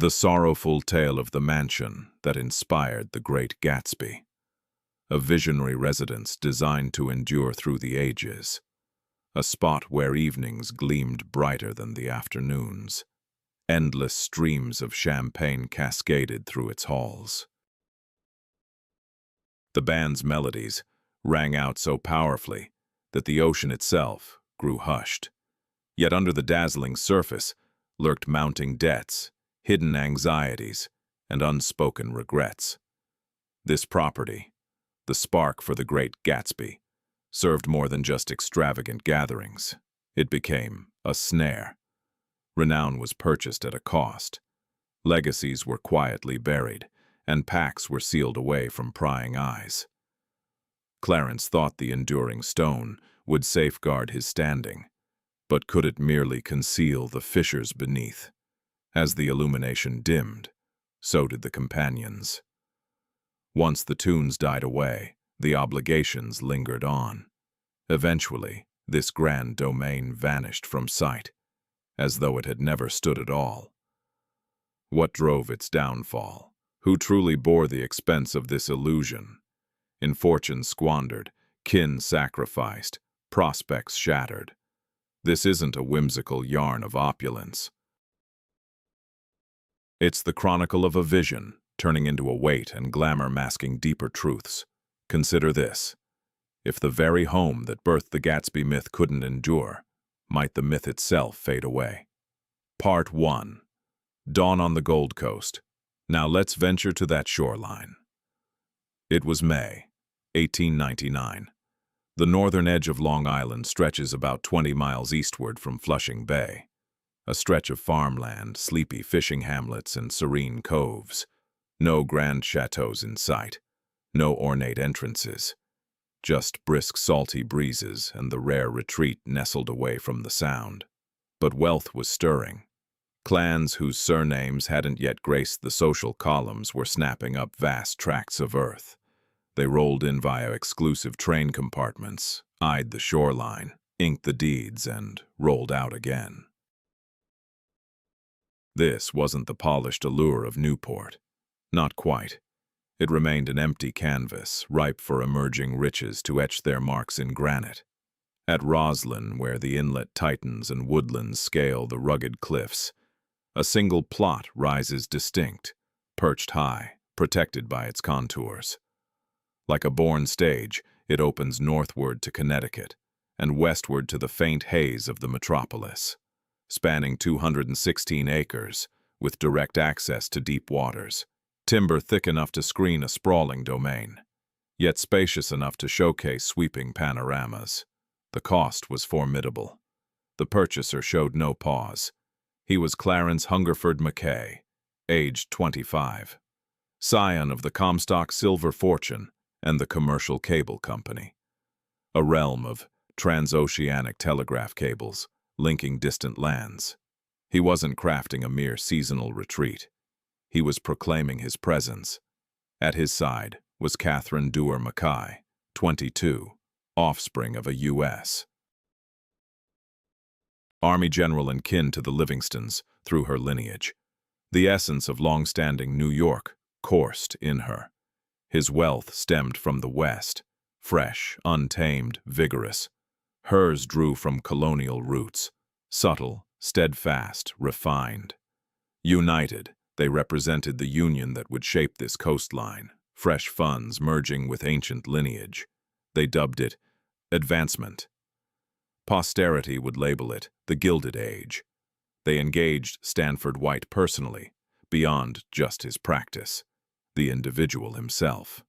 The sorrowful tale of the mansion that inspired the great Gatsby. A visionary residence designed to endure through the ages. A spot where evenings gleamed brighter than the afternoons. Endless streams of champagne cascaded through its halls. The band's melodies rang out so powerfully that the ocean itself grew hushed. Yet under the dazzling surface lurked mounting debts, hidden anxieties, and unspoken regrets. This property, the spark for the great Gatsby, served more than just extravagant gatherings. It became a snare. Renown was purchased at a cost. Legacies were quietly buried, and pacts were sealed away from prying eyes. Clarence thought the enduring stone would safeguard his standing, but could it merely conceal the fissures beneath? As the illumination dimmed, so did the companions. Once the tunes died away, the obligations lingered on. Eventually, this grand domain vanished from sight, as though it had never stood at all. What drove its downfall? Who truly bore the expense of this illusion? In fortune squandered, kin sacrificed, prospects shattered. This isn't a whimsical yarn of opulence. It's the chronicle of a vision, turning into a weight and glamour masking deeper truths. Consider this. If the very home that birthed the Gatsby myth couldn't endure, might the myth itself fade away? Part 1. Dawn on the Gold Coast. Now let's venture to that shoreline. It was May, 1899. The northern edge of Long Island stretches about 20 miles eastward from Flushing Bay. A stretch of farmland, sleepy fishing hamlets, and serene coves. No grand chateaus in sight. No ornate entrances. Just brisk salty breezes and the rare retreat nestled away from the sound. But wealth was stirring. Clans whose surnames hadn't yet graced the social columns were snapping up vast tracts of earth. They rolled in via exclusive train compartments, eyed the shoreline, inked the deeds, and rolled out again. This wasn't the polished allure of Newport. Not quite. It remained an empty canvas, ripe for emerging riches to etch their marks in granite. At Roslyn, where the inlet tightens and woodlands scale the rugged cliffs, a single plot rises distinct, perched high, protected by its contours. Like a born stage, it opens northward to Connecticut and westward to the faint haze of the metropolis. Spanning 216 acres, with direct access to deep waters, timber thick enough to screen a sprawling domain, yet spacious enough to showcase sweeping panoramas. The cost was formidable. The purchaser showed no pause. He was Clarence Hungerford Mackay, aged 25, scion of the Comstock silver fortune and the Commercial Cable Company, a realm of transoceanic telegraph cables linking distant lands. He wasn't crafting a mere seasonal retreat. He was proclaiming his presence. At his side was Catherine Dewar Mackay, 22, offspring of a U.S. Army general and kin to the Livingstons through her lineage. The essence of long-standing New York coursed in her. His wealth stemmed from the West, fresh, untamed, vigorous. Hers drew from colonial roots, subtle, steadfast, refined. United, they represented the union that would shape this coastline, fresh funds merging with ancient lineage. They dubbed it advancement. Posterity would label it the Gilded Age. They engaged Stanford White personally, beyond just his practice, the individual himself.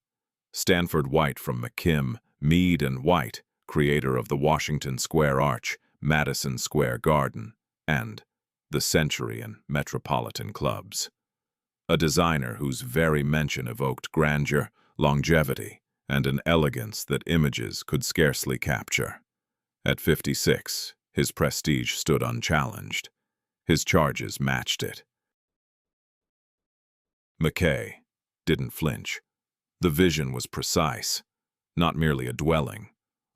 Stanford White from McKim, Mead and White, creator of the Washington Square Arch, Madison Square Garden, and the Century and Metropolitan Clubs. A designer whose very mention evoked grandeur, longevity, and an elegance that images could scarcely capture. At 56, his prestige stood unchallenged. His charges matched it. Mackay didn't flinch. The vision was precise, not merely a dwelling.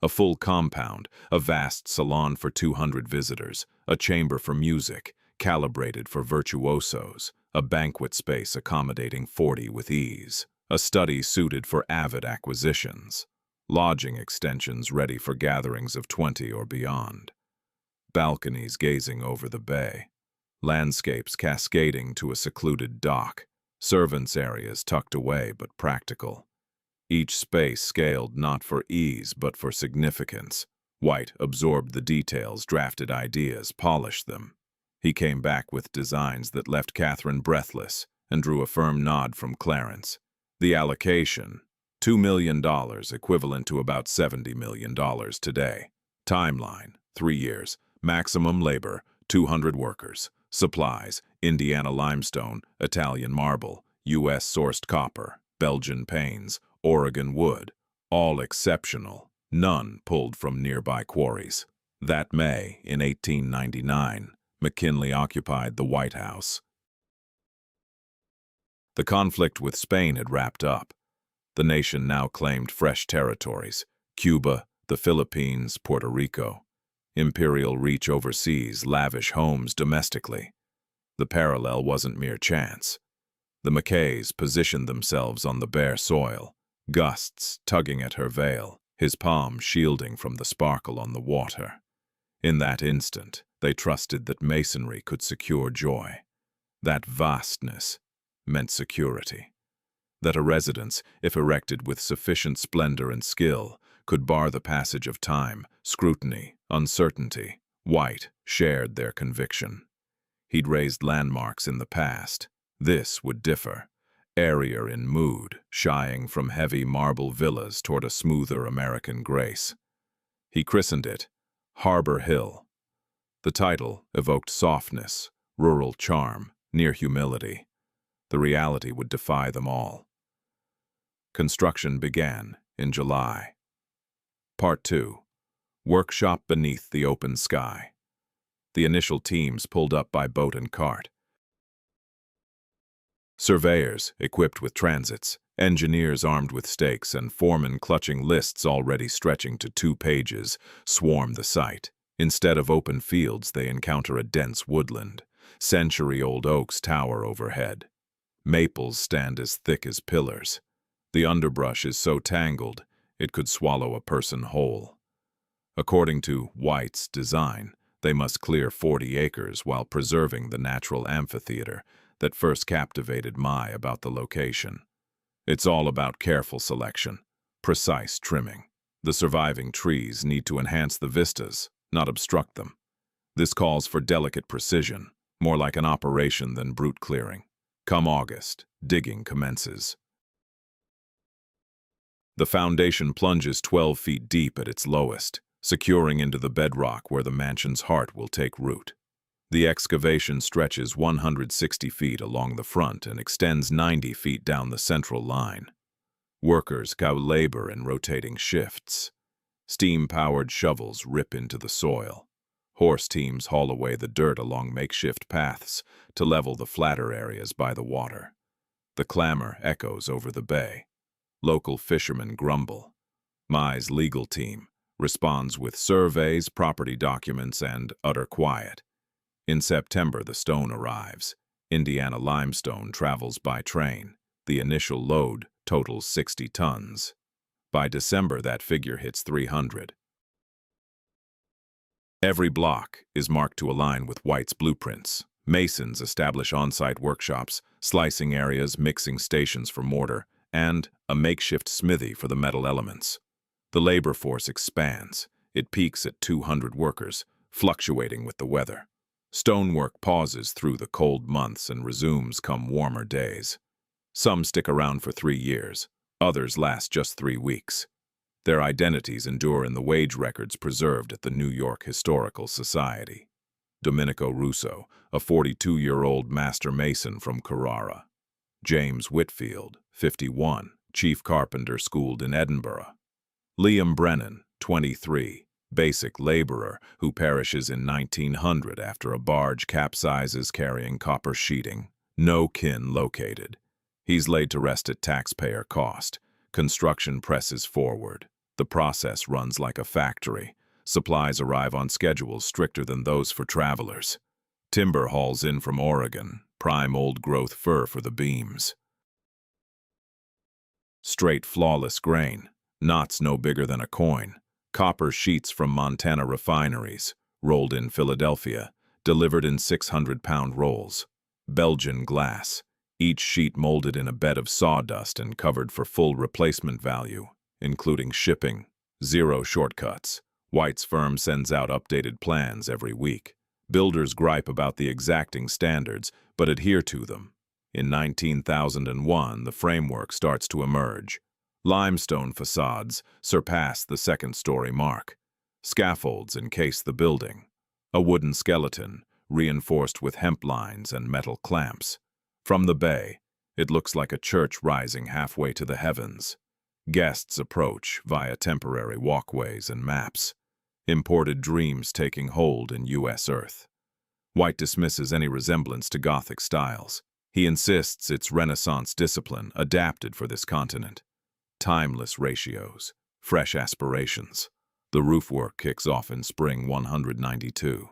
A full compound, a vast salon for 200 visitors, a chamber for music, calibrated for virtuosos, a banquet space accommodating 40 with ease, a study suited for avid acquisitions, lodging extensions ready for gatherings of 20 or beyond, balconies gazing over the bay, landscapes cascading to a secluded dock, servants' areas tucked away but practical. Each space scaled not for ease but for significance. White absorbed the details, drafted ideas, polished them. He came back with designs that left Catherine breathless and drew a firm nod from Clarence. The allocation, $2 million, equivalent to about $70 million today. Timeline, 3 years. Maximum labor, 200 workers. Supplies, Indiana limestone, Italian marble, U.S.-sourced copper, Belgian panes, Oregon wood, all exceptional, none pulled from nearby quarries. That May, in 1899, McKinley occupied the White House. The conflict with Spain had wrapped up. The nation now claimed fresh territories: Cuba, the Philippines, Puerto Rico. Imperial reach overseas, lavish homes domestically. The parallel wasn't mere chance. The Mackays positioned themselves on the bare soil, gusts tugging at her veil, his palm shielding from the sparkle on the water. In that instant, they trusted that masonry could secure joy. That vastness meant security. That a residence, if erected with sufficient splendor and skill, could bar the passage of time, scrutiny, uncertainty. White shared their conviction. He'd raised landmarks in the past. This would differ. Airier in mood, shying from heavy marble villas toward a smoother American grace. He christened it Harbor Hill. The title evoked softness, rural charm, near humility. The reality would defy them all. Construction began in July. Part 2. Workshop beneath the open sky. The initial teams pulled up by boat and cart. Surveyors equipped with transits, engineers armed with stakes, and foremen clutching lists already stretching to 2 pages swarm the site. Instead of open fields, they encounter a dense woodland. Century-old oaks tower overhead. Maples stand as thick as pillars. The underbrush is so tangled, it could swallow a person whole. According to White's design, they must clear 40 acres while preserving the natural amphitheater that first captivated Mai about the location. It's all about careful selection, precise trimming. The surviving trees need to enhance the vistas, not obstruct them. This calls for delicate precision, more like an operation than brute clearing. Come August, digging commences. The foundation plunges 12 feet deep at its lowest, securing into the bedrock where the mansion's heart will take root. The excavation stretches 160 feet along the front and extends 90 feet down the central line. Workers cow labor in rotating shifts. Steam-powered shovels rip into the soil. Horse teams haul away the dirt along makeshift paths to level the flatter areas by the water. The clamor echoes over the bay. Local fishermen grumble. Mai's legal team responds with surveys, property documents, and utter quiet. In September, the stone arrives. Indiana limestone travels by train. The initial load totals 60 tons. By December, that figure hits 300. Every block is marked to align with White's blueprints. Masons establish on-site workshops, slicing areas, mixing stations for mortar, and a makeshift smithy for the metal elements. The labor force expands. It peaks at 200 workers, fluctuating with the weather. Stonework pauses through the cold months and resumes come warmer days. Some stick around for 3 years. Others last just 3 weeks. Their identities endure in the wage records preserved at the New York Historical Society. Domenico Russo, a 42-year-old master mason from Carrara. James Whitfield, 51, chief carpenter schooled in Edinburgh. Liam Brennan, 23, basic laborer who perishes in 1900 after a barge capsizes carrying copper sheeting. No kin located. He's laid to rest at taxpayer cost. Construction presses forward. The process runs like a factory. Supplies arrive on schedules stricter than those for travelers. Timber hauls in from Oregon. prime old-growth fur for the beams. Straight, flawless grain, knots no bigger than a coin. Copper sheets from Montana refineries, rolled in Philadelphia, delivered in 600-pound rolls. Belgian glass, each sheet molded in a bed of sawdust and covered for full replacement value, including shipping. Zero shortcuts. White's firm sends out updated plans every week. Builders gripe about the exacting standards, but adhere to them. In 19,001, the framework starts to emerge. Limestone facades surpass the second-story mark. Scaffolds encase the building. A wooden skeleton, reinforced with hemp lines and metal clamps. From the bay, it looks like a church rising halfway to the heavens. Guests approach via temporary walkways and maps. Imported dreams taking hold in U.S. earth. White dismisses any resemblance to Gothic styles. He insists it's Renaissance discipline adapted for this continent. Timeless ratios, fresh aspirations. The roofwork kicks off in spring 192.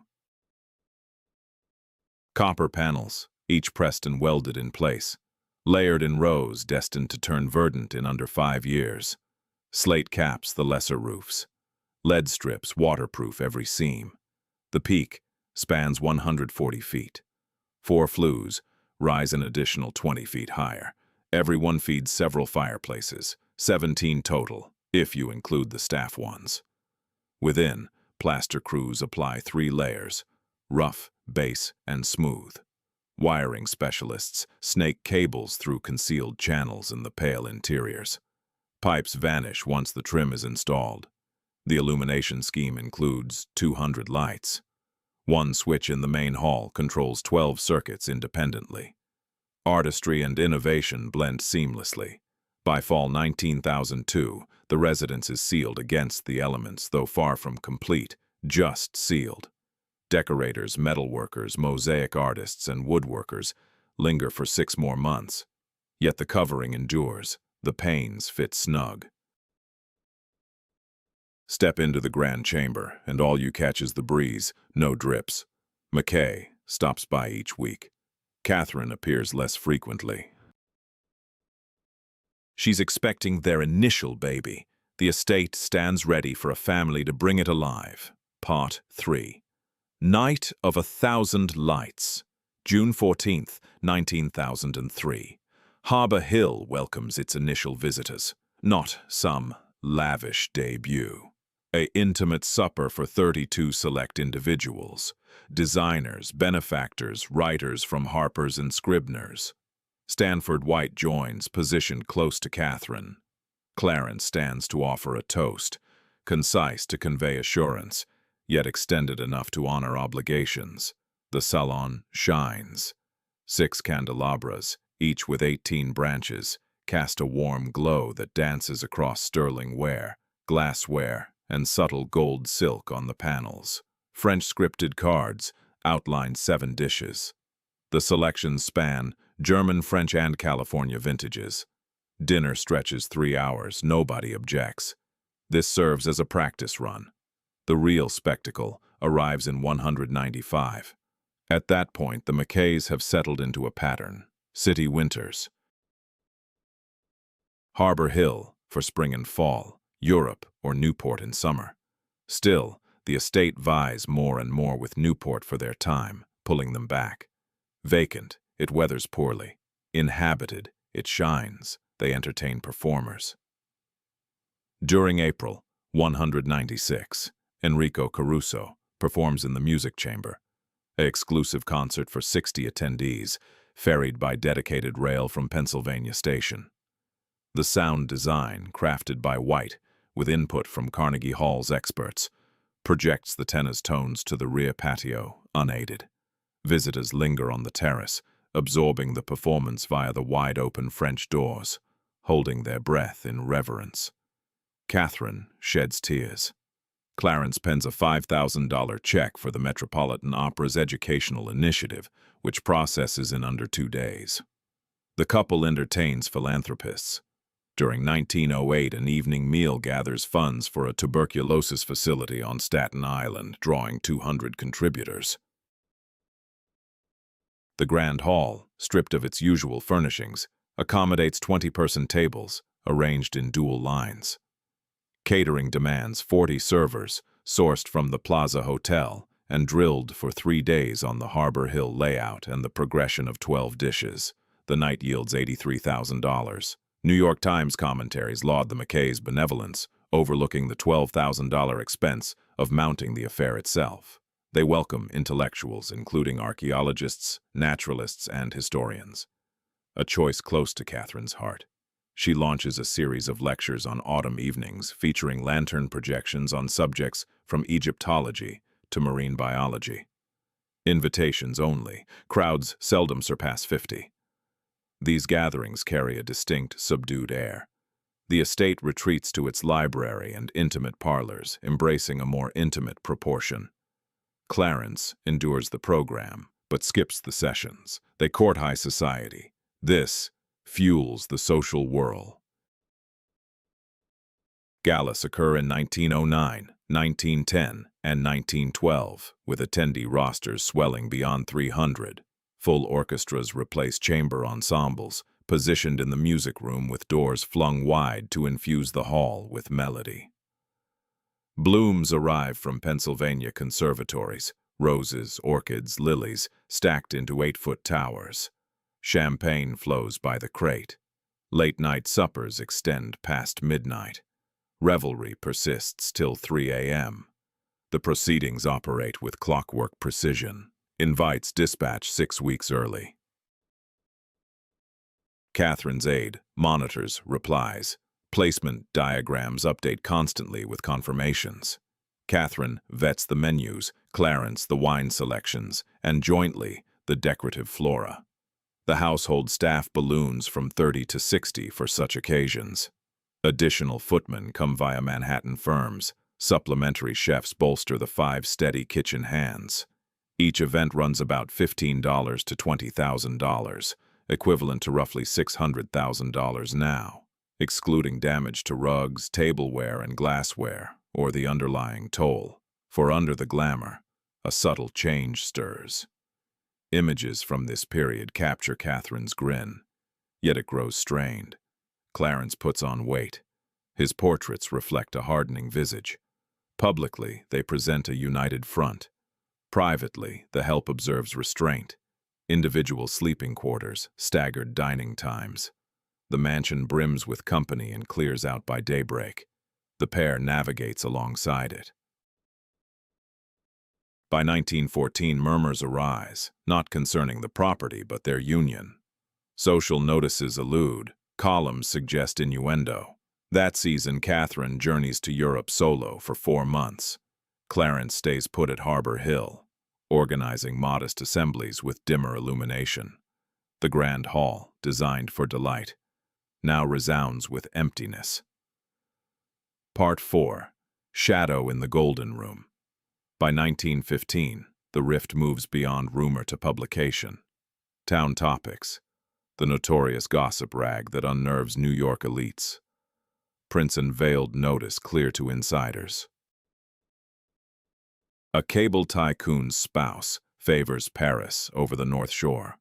Copper panels, each pressed and welded in place, layered in rows destined to turn verdant in under 5 years. Slate caps the lesser roofs. Lead strips waterproof every seam. The peak spans 140 feet. 4 flues rise an additional 20 feet higher. Every one feeds several fireplaces, 17 total, if you include the staff ones. Within, plaster crews apply 3 layers, rough, base, and smooth. Wiring specialists snake cables through concealed channels in the pale interiors. Pipes vanish once the trim is installed. The illumination scheme includes 200 lights. One switch in the main hall controls 12 circuits independently. Artistry and innovation blend seamlessly. By fall 19,002, the residence is sealed against the elements, though far from complete, just sealed. Decorators, metalworkers, mosaic artists, and woodworkers linger for 6 more months. Yet the covering endures. The panes fit snug. Step into the grand chamber, and all you catch is the breeze, no drips. McKay stops by each week. Catherine appears less frequently. She's expecting their initial baby. The estate stands ready for a family to bring it alive. Part 3. Night of 1,000 Lights. June 14th, 19,003. Harbor Hill welcomes its initial visitors. Not some lavish debut. An intimate supper for 32 select individuals. Designers, benefactors, writers from Harper's and Scribner's. Stanford White joins, positioned close to Catherine. Clarence stands to offer a toast, concise to convey assurance, yet extended enough to honor obligations. The salon shines. 6 candelabras, each with 18 branches, cast a warm glow that dances across sterling ware, glassware, and subtle gold silk on the panels. French scripted cards outline 7 dishes. The selections span German, French, and California vintages. Dinner stretches 3 hours, nobody objects. This serves as a practice run. The real spectacle arrives in 195. At that point, the McKays have settled into a pattern. City winters. Harbor Hill for spring and fall, Europe or Newport in summer. Still, the estate vies more and more with Newport for their time, pulling them back. Vacant, it weathers poorly. Inhabited, it shines. They entertain performers. During April 196, Enrico Caruso performs in the music chamber, an exclusive concert for 60 attendees, ferried by dedicated rail from Pennsylvania Station. The sound design, crafted by White, with input from Carnegie Hall's experts, projects the tenor's tones to the rear patio, unaided. Visitors linger on the terrace, absorbing the performance via the wide-open French doors, holding their breath in reverence. Catherine sheds tears. Clarence pens a $5,000 check for the Metropolitan Opera's educational initiative, which processes in under 2 days. The couple entertains philanthropists. During 1908, an evening meal gathers funds for a tuberculosis facility on Staten Island, drawing 200 contributors. The grand hall, stripped of its usual furnishings, accommodates 20-person tables, arranged in dual lines. Catering demands 40 servers, sourced from the Plaza Hotel, and drilled for 3 days on the Harbor Hill layout and the progression of 12 dishes. The night yields $83,000. New York Times commentaries laud the McKay's benevolence, overlooking the $12,000 expense of mounting the affair itself. They welcome intellectuals, including archaeologists, naturalists, and historians. A choice close to Catherine's heart. She launches a series of lectures on autumn evenings featuring lantern projections on subjects from Egyptology to marine biology. Invitations only. Crowds seldom surpass 50. These gatherings carry a distinct, subdued air. The estate retreats to its library and intimate parlors, embracing a more intimate proportion. Clarence endures the program, but skips the sessions. They court high society. This fuels the social whirl. Galas occur in 1909, 1910, and 1912, with attendee rosters swelling beyond 300. Full orchestras replace chamber ensembles, positioned in the music room with doors flung wide to infuse the hall with melody. Blooms arrive from Pennsylvania conservatories, roses, orchids, lilies, stacked into 8-foot towers. Champagne flows by the crate. Late-night suppers extend past midnight. Revelry persists till 3 a.m. The proceedings operate with clockwork precision. Invites dispatch 6 weeks early. Catherine's aide monitors replies. Placement diagrams update constantly with confirmations. Catherine vets the menus, Clarence the wine selections, and jointly the decorative flora. The household staff balloons from 30 to 60 for such occasions. Additional footmen come via Manhattan firms. Supplementary chefs bolster the 5 steady kitchen hands. Each event runs about $15 to $20,000, equivalent to roughly $600,000 now, excluding damage to rugs, tableware, and glassware, or the underlying toll. For under the glamour, a subtle change stirs. Images from this period capture Catherine's grin, yet it grows strained. Clarence puts on weight. His portraits reflect a hardening visage. Publicly, they present a united front. Privately, the help observes restraint. Individual sleeping quarters, staggered dining times. The mansion brims with company and clears out by daybreak. The pair navigates alongside it. By 1914, murmurs arise, not concerning the property but their union. Social notices allude, columns suggest innuendo. That season, Catherine journeys to Europe solo for 4 months. Clarence stays put at Harbor Hill, organizing modest assemblies with dimmer illumination. The grand hall, designed for delight, now resounds with emptiness. Part 4. Shadow in the Golden Room. By 1915, the rift moves beyond rumor to publication. Town topics. The notorious gossip rag that unnerves New York elites. Prints and veiled notice clear to insiders. A cable tycoon's spouse favors Paris over the North Shore.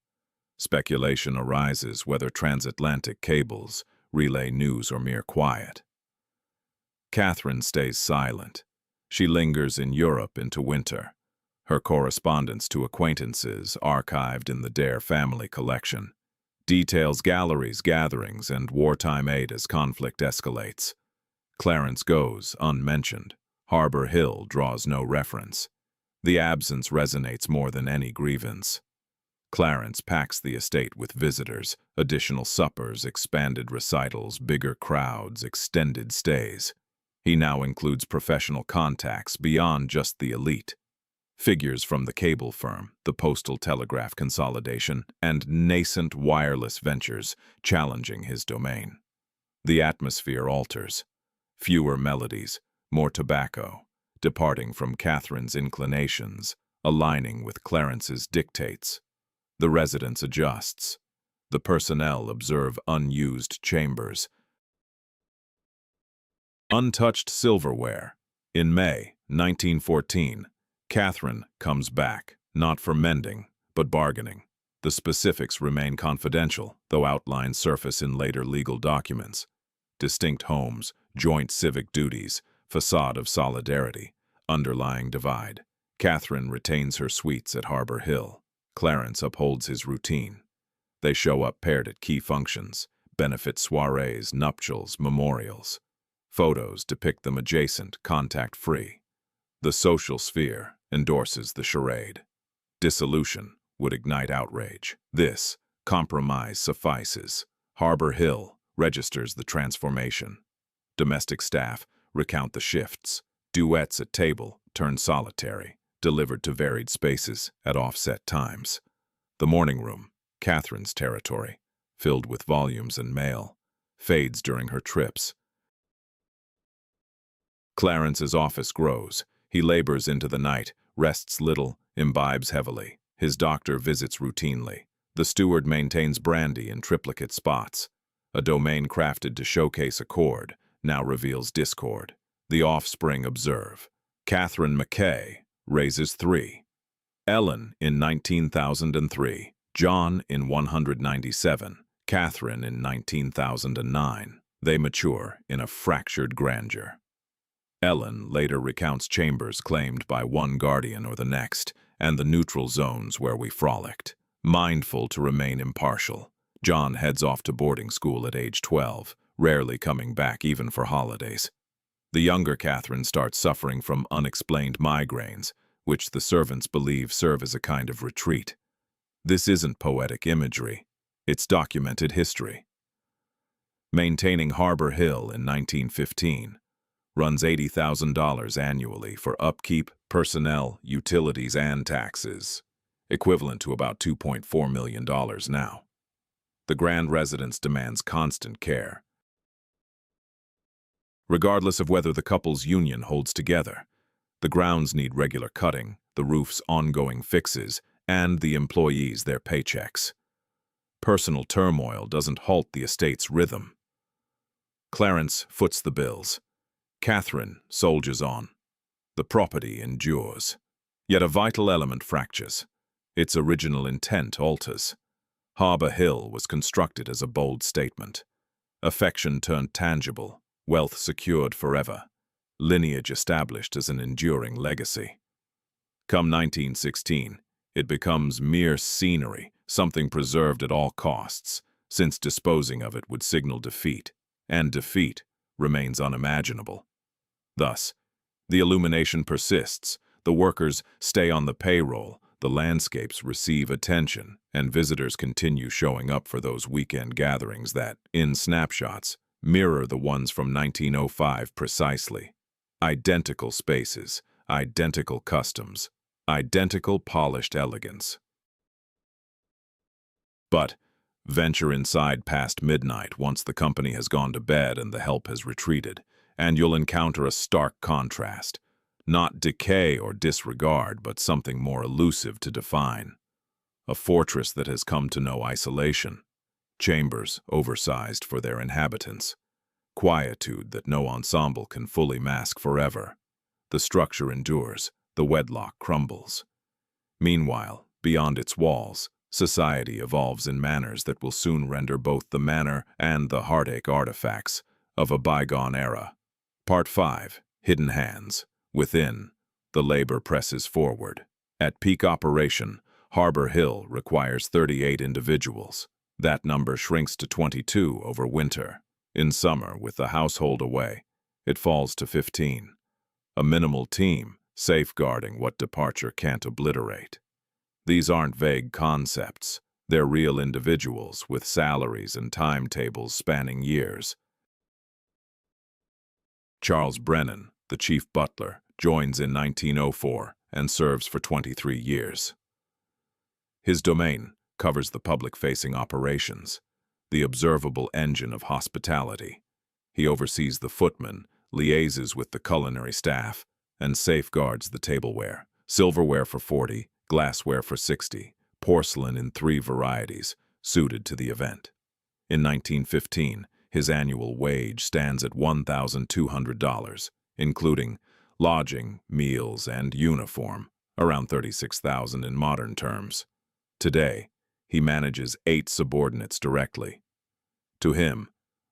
Speculation arises whether transatlantic cables relay news or mere quiet. Catherine stays silent. She lingers in Europe into winter. Her correspondence to acquaintances archived in the Dare family collection. Details galleries, gatherings, and wartime aid as conflict escalates. Clarence goes unmentioned. Harbor Hill draws no reference. The absence resonates more than any grievance. Clarence packs the estate with visitors, additional suppers, expanded recitals, bigger crowds, extended stays. He now includes professional contacts beyond just the elite. Figures from the cable firm, the postal telegraph consolidation, and nascent wireless ventures challenging his domain. The atmosphere alters. Fewer melodies, more tobacco, departing from Catherine's inclinations, aligning with Clarence's dictates. The residence adjusts. The personnel observe unused chambers. Untouched silverware. In May 1914, Catherine comes back, not for mending, but bargaining. The specifics remain confidential, though outlines surface in later legal documents. Distinct homes, joint civic duties, facade of solidarity, underlying divide. Catherine retains her suites at Harbor Hill. Clarence upholds his routine. They show up paired at key functions, benefit soirees, nuptials, memorials. Photos depict them adjacent, contact-free. The social sphere endorses the charade. Dissolution would ignite outrage. This compromise suffices. Harbor Hill registers the transformation. Domestic staff recount the shifts. Duets at table turn solitary, delivered to varied spaces at offset times. The morning room, Catherine's territory, filled with volumes and mail, fades during her trips. Clarence's office grows. He labors into the night, rests little, imbibes heavily. His doctor visits routinely. The steward maintains brandy in triplicate spots. A domain crafted to showcase accord now reveals discord. The offspring observe. Catherine McKay raises 3. Ellen in 19,003. John in 197. Catherine in 19,009. They mature in a fractured grandeur. Ellen later recounts chambers claimed by one guardian or the next, and the neutral zones where we frolicked. Mindful to remain impartial, John heads off to boarding school at age 12, rarely coming back even for holidays. The younger Catherine starts suffering from unexplained migraines, which the servants believe serve as a kind of retreat. This isn't poetic imagery, it's documented history. Maintaining Harbor Hill in 1915 runs $80,000 annually for upkeep, personnel, utilities, and taxes, equivalent to about $2.4 million now. The grand residence demands constant care. Regardless of whether the couple's union holds together, the grounds need regular cutting, the roof's ongoing fixes, and the employees their paychecks. Personal turmoil doesn't halt the estate's rhythm. Clarence foots the bills. Catherine soldiers on. The property endures. Yet a vital element fractures. Its original intent alters. Harbor Hill was constructed as a bold statement. Affection turned tangible, wealth secured forever, lineage established as an enduring legacy. Come 1916, it becomes mere scenery, something preserved at all costs, since disposing of it would signal defeat, and defeat remains unimaginable. Thus, the illumination persists, the workers stay on the payroll, the landscapes receive attention, and visitors continue showing up for those weekend gatherings that, in snapshots, mirror the ones from 1905 precisely. Identical spaces, identical customs, identical polished elegance. But venture inside past midnight once the company has gone to bed and the help has retreated, and you'll encounter a stark contrast. Not decay or disregard, but something more elusive to define. A fortress that has come to know isolation. Chambers oversized for their inhabitants. Quietude that no ensemble can fully mask forever. The structure endures, the wedlock crumbles. Meanwhile, beyond its walls, society evolves in manners that will soon render both the manner and the heartache artifacts of a bygone era. Part 5. Hidden Hands. Within, the labor presses forward. At peak operation, Harbor Hill requires 38 individuals. That number shrinks to 22 over winter. In summer, with the household away, it falls to 15. A minimal team, safeguarding what departure can't obliterate. These aren't vague concepts. They're real individuals with salaries and timetables spanning years. Charles Brennan, the chief butler, joins in 1904 and serves for 23 years. His domain covers the public-facing operations, the observable engine of hospitality. He oversees the footmen, liaises with the culinary staff, and safeguards the tableware. Silverware for 40, glassware for 60, porcelain in 3 varieties, suited to the event. In 1915, his annual wage stands at $1,200, including lodging, meals, and uniform, around $36,000 in modern terms. Today, He manages 8 subordinates directly. To him,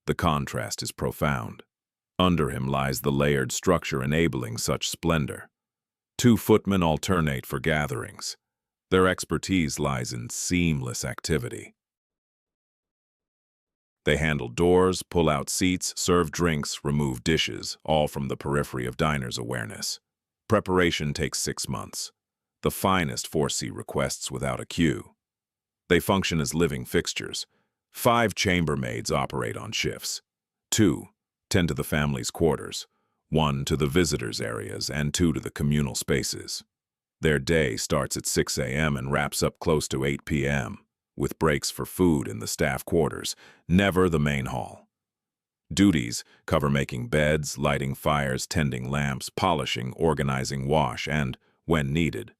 the contrast is profound. Under him lies the layered structure enabling such splendor. 2 footmen alternate for gatherings. Their expertise lies in seamless activity. They handle doors, pull out seats, serve drinks, remove dishes, all from the periphery of diners' awareness. Preparation takes 6 months. The finest foresee requests without a queue. They function as living fixtures. 5 chambermaids operate on shifts. 2 tend to the family's quarters, 1 to the visitors' areas, and 2 to the communal spaces. Their day starts at 6 a.m. and wraps up close to 8 p.m., with breaks for food in the staff quarters, never the main hall. Duties cover making beds, lighting fires, tending lamps, polishing, organizing wash, and, when needed,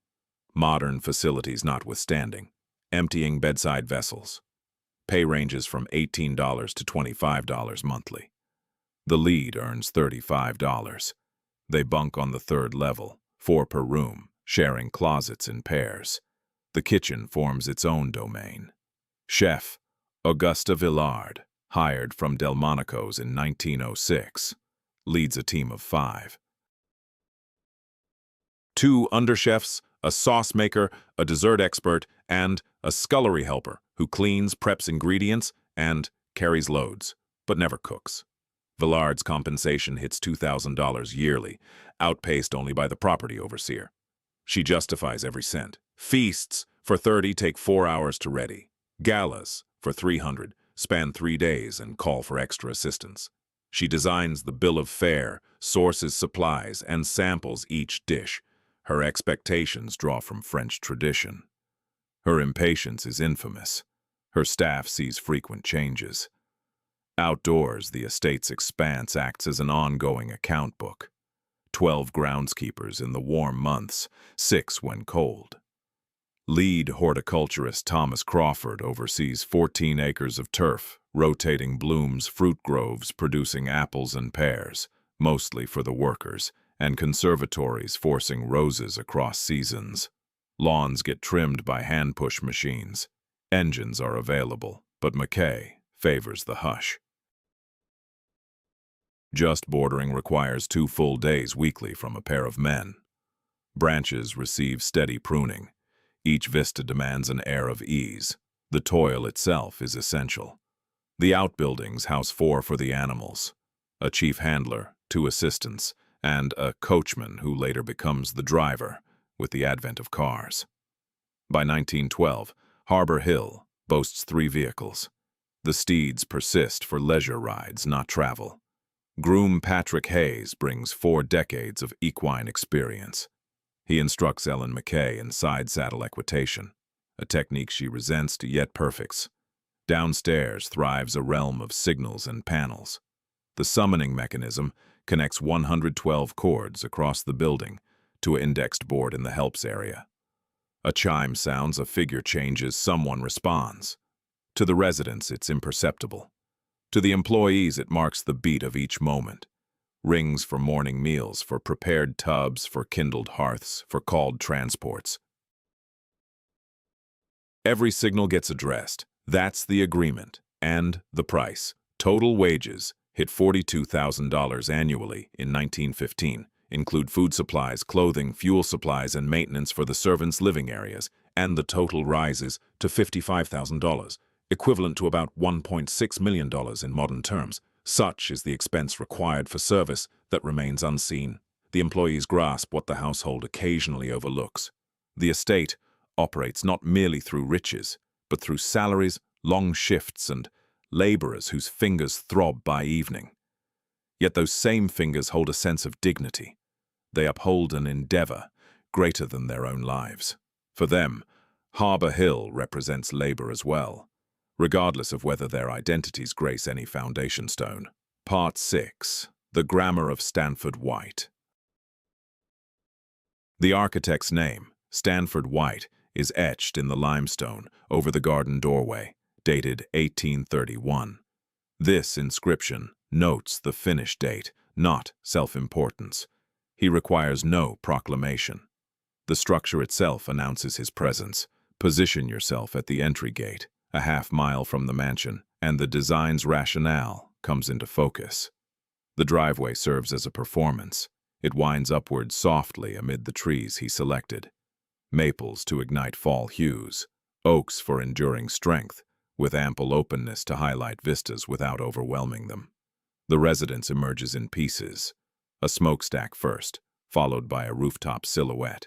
modern facilities notwithstanding, emptying bedside vessels. Pay ranges from $18 to $25 monthly. The lead earns $35. They bunk on the 3rd level, 4 per room, sharing closets in pairs. The kitchen forms its own domain. Chef Augusta Villard, hired from Delmonico's in 1906, leads a team of 5. 2 underchefs, a sauce maker, a dessert expert, and a scullery helper who cleans, preps ingredients, and carries loads, but never cooks. Villard's compensation hits $2,000 yearly, outpaced only by the property overseer. She justifies every cent. Feasts for 30 take 4 hours to ready. Galas for 300 span 3 days and call for extra assistance. She designs the bill of fare, sources supplies, and samples each dish. Her expectations draw from French tradition. Her impatience is infamous. Her staff sees frequent changes. Outdoors, the estate's expanse acts as an ongoing account book. 12 groundskeepers in the warm months, 6 when cold. Lead horticulturist Thomas Crawford oversees 14 acres of turf, rotating blooms, fruit groves producing apples and pears, mostly for the workers, and conservatories forcing roses across seasons. Lawns get trimmed by hand-push machines. Engines are available, but McKay favors the hush. Just bordering requires 2 full days weekly from a pair of men. Branches receive steady pruning. Each vista demands an air of ease. The toil itself is essential. The outbuildings house 4 for the animals, a chief handler, 2 assistants, and a coachman who later becomes the driver with the advent of cars. By 1912, Harbor Hill boasts 3 vehicles. The steeds persist for leisure rides, not travel. Groom Patrick Hayes brings 4 decades of equine experience. He instructs Ellen McKay in side-saddle equitation, a technique she resents yet perfects. Downstairs thrives a realm of signals and panels. The summoning mechanism connects 112 cords across the building to an indexed board in the helps area. A chime sounds, a figure changes, someone responds. To the residents, it's imperceptible. To the employees, it marks the beat of each moment. Rings for morning meals, for prepared tubs, for kindled hearths, for called transports. Every signal gets addressed. That's the agreement. And the price. Total wages hit $42,000 annually in 1915, include food supplies, clothing, fuel supplies, and maintenance for the servants' living areas, and the total rises to $55,000, equivalent to about $1.6 million in modern terms. Such is the expense required for service that remains unseen. The employees grasp what the household occasionally overlooks. The estate operates not merely through riches, but through salaries, long shifts, and laborers whose fingers throb by evening. Yet those same fingers hold a sense of dignity. They uphold an endeavor greater than their own lives. For them, Harbor Hill represents labor as well, regardless of whether their identities grace any foundation stone. Part 6. The Grammar of Stanford White. The architect's name, Stanford White, is etched in the limestone over the garden doorway, dated 1831. This inscription notes the finish date, not self-importance. He requires no proclamation. The structure itself announces his presence, Position yourself at the entry gate, a half-mile from the mansion, and the design's rationale comes into focus. The driveway serves as a performance. It winds upward softly amid the trees he selected. Maples to ignite fall hues, oaks for enduring strength, with ample openness to highlight vistas without overwhelming them. The residence emerges in pieces, a smokestack first, followed by a rooftop silhouette,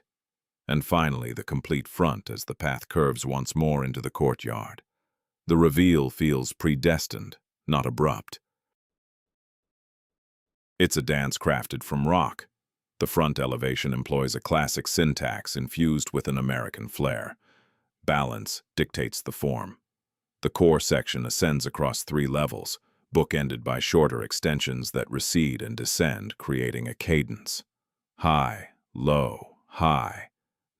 and finally the complete front as the path curves once more into the courtyard. The reveal feels predestined, not abrupt. It's a dance crafted from rock. The front elevation employs a classic syntax infused with an American flair. Balance dictates the form. The core section ascends across 3 levels, bookended by shorter extensions that recede and descend, creating a cadence. High, low, high.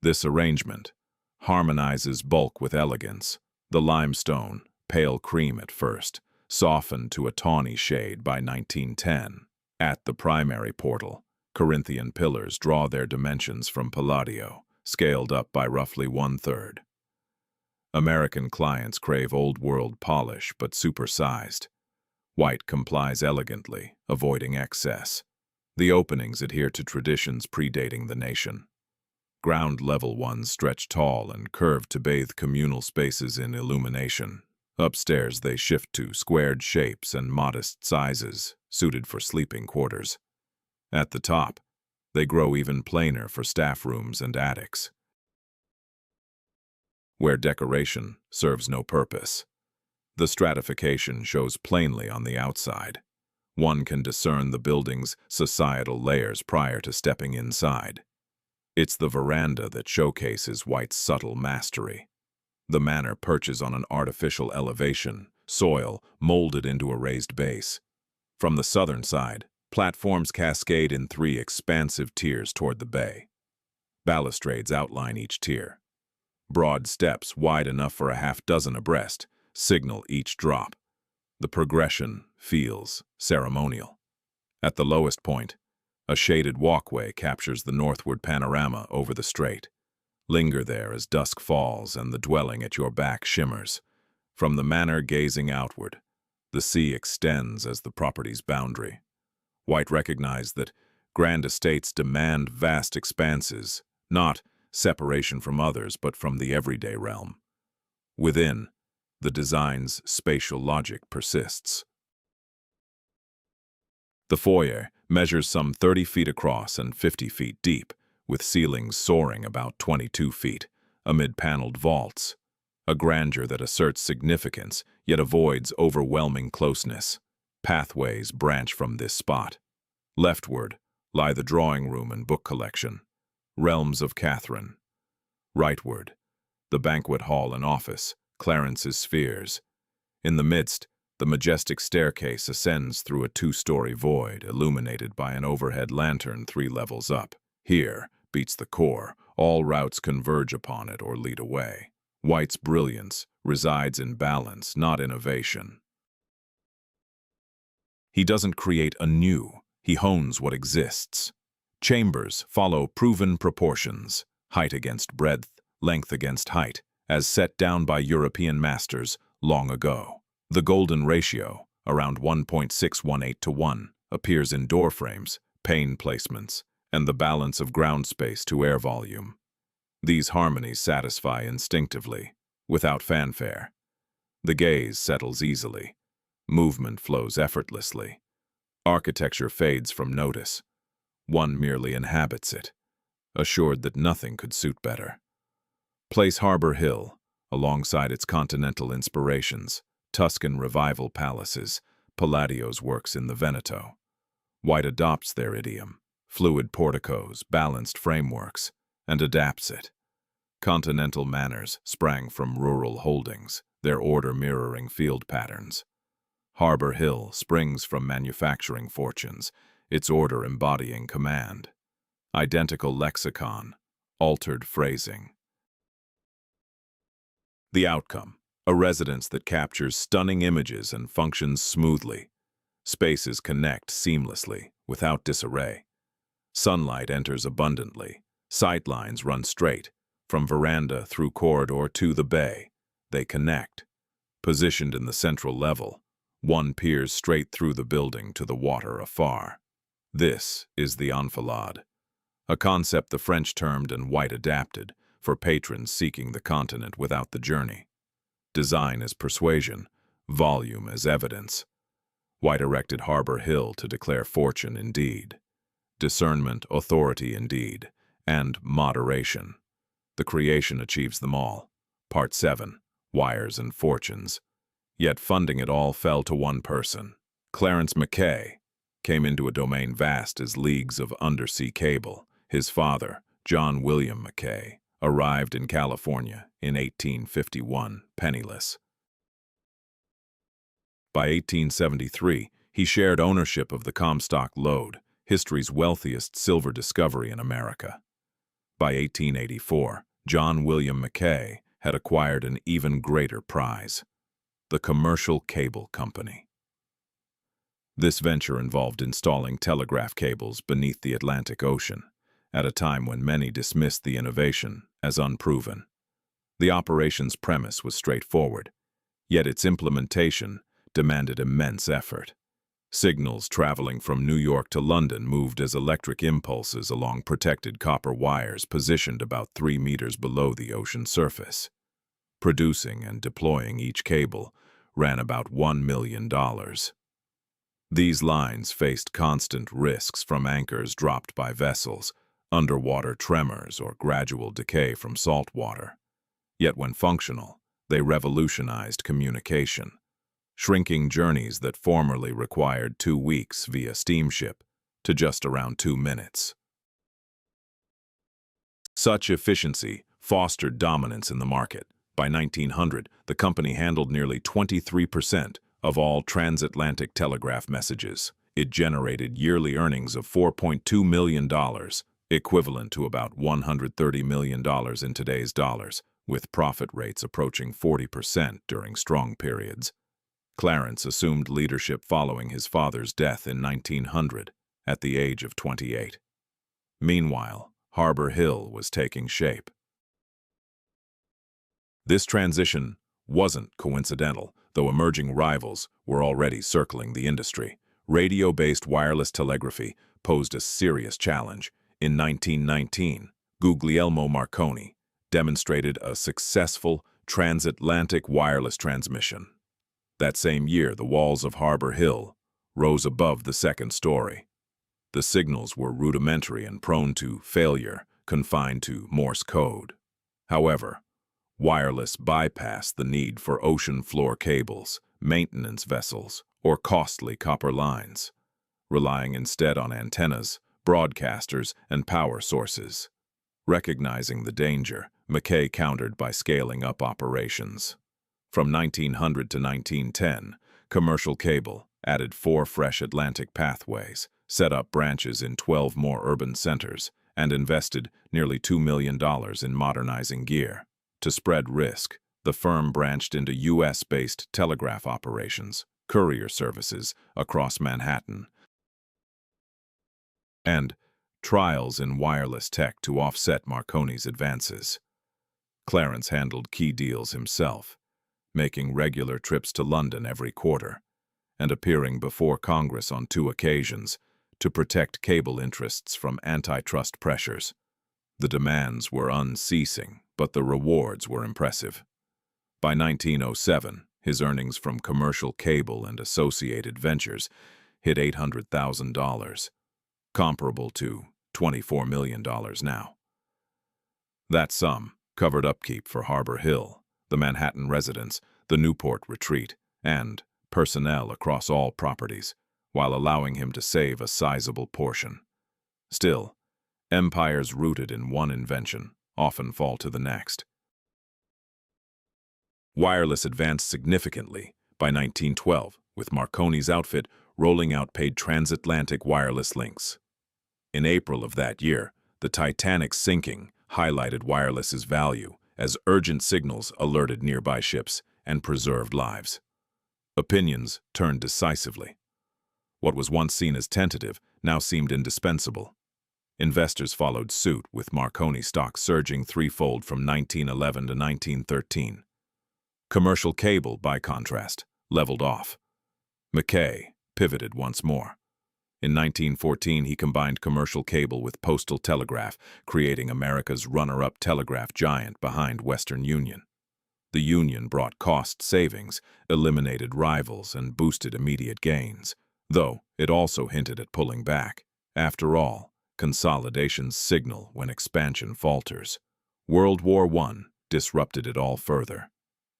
This arrangement harmonizes bulk with elegance. The limestone, pale cream at first, softened to a tawny shade by 1910. At the primary portal, Corinthian pillars draw their dimensions from Palladio, scaled up by roughly 1/3. American clients crave old-world polish but supersized. White complies elegantly, avoiding excess. The openings adhere to traditions predating the nation. Ground-level ones stretch tall and curved to bathe communal spaces in illumination. Upstairs they shift to squared shapes and modest sizes, suited for sleeping quarters. At the top, they grow even plainer for staff rooms and attics, where decoration serves no purpose. The stratification shows plainly on the outside. One can discern the building's societal layers prior to stepping inside. It's the veranda that showcases White's subtle mastery. The manor perches on an artificial elevation, soil molded into a raised base. From the southern side, platforms cascade in 3 expansive tiers toward the bay. Balustrades outline each tier. Broad steps, wide enough for a half-dozen abreast, signal each drop. The progression feels ceremonial. At the lowest point, a shaded walkway captures the northward panorama over the strait. Linger there as dusk falls and the dwelling at your back shimmers. From the manor gazing outward, the sea extends as the property's boundary. White recognized that grand estates demand vast expanses, not separation from others, but from the everyday realm. Within, the design's spatial logic persists. The foyer measures some 30 feet across and 50 feet deep, with ceilings soaring about 22 feet, amid paneled vaults. A grandeur that asserts significance, yet avoids overwhelming closeness. Pathways branch from this spot. Leftward lie the drawing room and book collection, realms of Catherine. Rightward, the banquet hall and office, Clarence's spheres. In the midst, the majestic staircase ascends through a 2-story void, illuminated by an overhead lantern 3 levels up. Here beats the core. All routes converge upon it or lead away. White's brilliance resides in balance, not innovation. He doesn't create anew. He hones what exists. Chambers follow proven proportions, height against breadth, length against height, as set down by European masters long ago. The golden ratio, around 1.618 to 1, appears in door frames, pane placements, and the balance of ground space to air volume. These harmonies satisfy instinctively, without fanfare. The gaze settles easily. Movement flows effortlessly. Architecture fades from notice. One merely inhabits it, assured that nothing could suit better. Place Harbor Hill, alongside its continental inspirations, Tuscan revival palaces, Palladio's works in the Veneto. White adopts their idiom, fluid porticos, balanced frameworks, and adapts it. Continental manors sprang from rural holdings, their order mirroring field patterns. Harbor Hill springs from manufacturing fortunes, its order embodying command. Identical lexicon, altered phrasing. The outcome, a residence that captures stunning images and functions smoothly. Spaces connect seamlessly, without disarray. Sunlight enters abundantly. Sightlines run straight, From veranda through corridor to the bay, they connect. Positioned in the central level, one peers straight through the building to the water afar. This is the enfilade, a concept the French termed and White adapted for patrons seeking the continent without the journey. Design as persuasion, volume as evidence. White erected Harbor Hill to declare fortune indeed, discernment, authority indeed, and moderation. The creation achieves them all. Part 7, Wires and Fortunes. Yet funding it all fell to one person. Clarence Mackay came into a domain vast as leagues of undersea cable. His father, John William Mackay, arrived in California in 1851, penniless. By 1873, he shared ownership of the Comstock lode, history's wealthiest silver discovery in America. By 1884, John William Mackay had acquired an even greater prize, the Commercial Cable Company. This venture involved installing telegraph cables beneath the Atlantic Ocean, at a time when many dismissed the innovation as unproven. The operation's premise was straightforward, yet its implementation demanded immense effort. Signals traveling from New York to London moved as electric impulses along protected copper wires positioned about 3 meters below the ocean surface. Producing and deploying each cable ran about $1 million. These lines faced constant risks from anchors dropped by vessels, underwater tremors, or gradual decay from salt water. Yet when functional, they revolutionized communication, shrinking journeys that formerly required 2 weeks via steamship to just around 2 minutes. Such efficiency fostered dominance in the market. By 1900, the company handled nearly 23% of all transatlantic telegraph messages. It generated yearly earnings of $4.2 million, equivalent to about $130 million in today's dollars, with profit rates approaching 40% during strong periods. Clarence assumed leadership following his father's death in 1900, at the age of 28. Meanwhile, Harbor Hill was taking shape. This transition wasn't coincidental, though emerging rivals were already circling the industry. Radio-based wireless telegraphy posed a serious challenge. In 1919, Guglielmo Marconi demonstrated a successful transatlantic wireless transmission. That same year, the walls of Harbor Hill rose above the second story. The signals were rudimentary and prone to failure, confined to Morse code. However, wireless bypassed the need for ocean floor cables, maintenance vessels, or costly copper lines, relying instead on antennas, broadcasters, and power sources. Recognizing the danger, Mackay countered by scaling up operations. From 1900 to 1910, commercial cable added 4 fresh Atlantic pathways, set up branches in 12 more urban centers, and invested nearly $2 million in modernizing gear. To spread risk, the firm branched into U.S.-based telegraph operations, courier services across Manhattan, and trials in wireless tech to offset Marconi's advances. Clarence handled key deals himself, making regular trips to London every quarter, and appearing before Congress on 2 occasions to protect cable interests from antitrust pressures. The demands were unceasing, but the rewards were impressive. By 1907, his earnings from commercial cable and associated ventures hit $800,000, comparable to $24 million now. That sum covered upkeep for Harbor Hill, the Manhattan residence, the Newport retreat, and personnel across all properties, while allowing him to save a sizable portion. Still, empires rooted in one invention often fall to the next. Wireless advanced significantly by 1912, with Marconi's outfit rolling out paid transatlantic wireless links. In April of that year, the Titanic's sinking highlighted wireless's value as urgent signals alerted nearby ships and preserved lives. Opinions turned decisively. What was once seen as tentative now seemed indispensable. Investors followed suit, with Marconi stock surging threefold from 1911 to 1913. Commercial cable, by contrast, leveled off. Mackay pivoted once more. In 1914, he combined commercial cable with postal telegraph, creating America's runner-up telegraph giant behind Western Union. The union brought cost savings, eliminated rivals, and boosted immediate gains, though it also hinted at pulling back. After all, consolidation's signal when expansion falters. World War I disrupted it all further.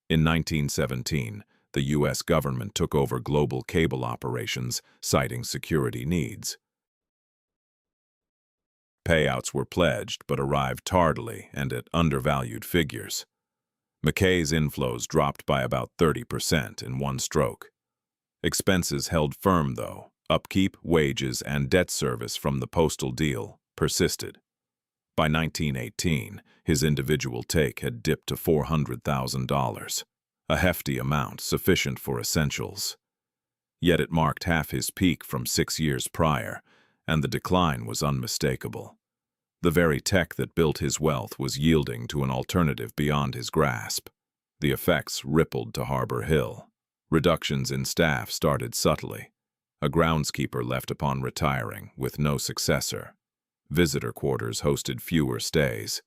In 1917, the U.S. government took over global cable operations, citing security needs. Payouts were pledged but arrived tardily and at undervalued figures. Mackay's inflows dropped by about 30% in one stroke. Expenses held firm, though. Upkeep, wages, and debt service from the postal deal persisted. By 1918, his individual take had dipped to $400,000, a hefty amount sufficient for essentials. Yet it marked half his peak from 6 years prior, and the decline was unmistakable. The very tech that built his wealth was yielding to an alternative beyond his grasp. The effects rippled to Harbor Hill. Reductions in staff started subtly. A groundskeeper left upon retiring, with no successor. Visitor quarters hosted fewer stays.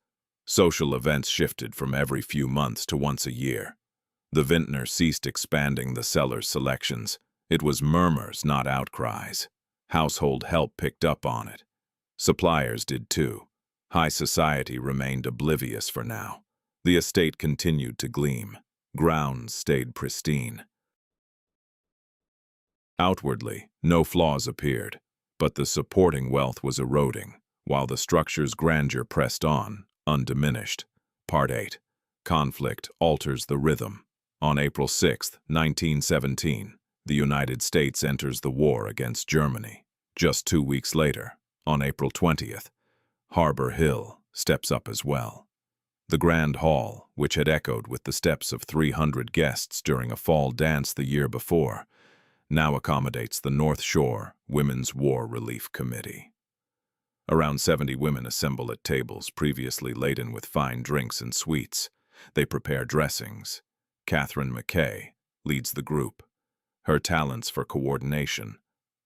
Social events shifted from every few months to once a year. The vintner ceased expanding the cellar's selections. It was murmurs, not outcries. Household help picked up on it. Suppliers did too. High society remained oblivious for now. The estate continued to gleam. Grounds stayed pristine. Outwardly, no flaws appeared, but the supporting wealth was eroding, while the structure's grandeur pressed on, undiminished. Part 8. Conflict alters the rhythm. On April 6, 1917, the United States enters the war against Germany. Just 2 weeks later, on April 20th, Harbor Hill steps up as well. The Grand Hall, which had echoed with the steps of 300 guests during a fall dance the year before, now accommodates the North Shore Women's War Relief Committee. Around 70 women assemble at tables previously laden with fine drinks and sweets. They prepare dressings. Catherine Mackay leads the group. Her talents for coordination,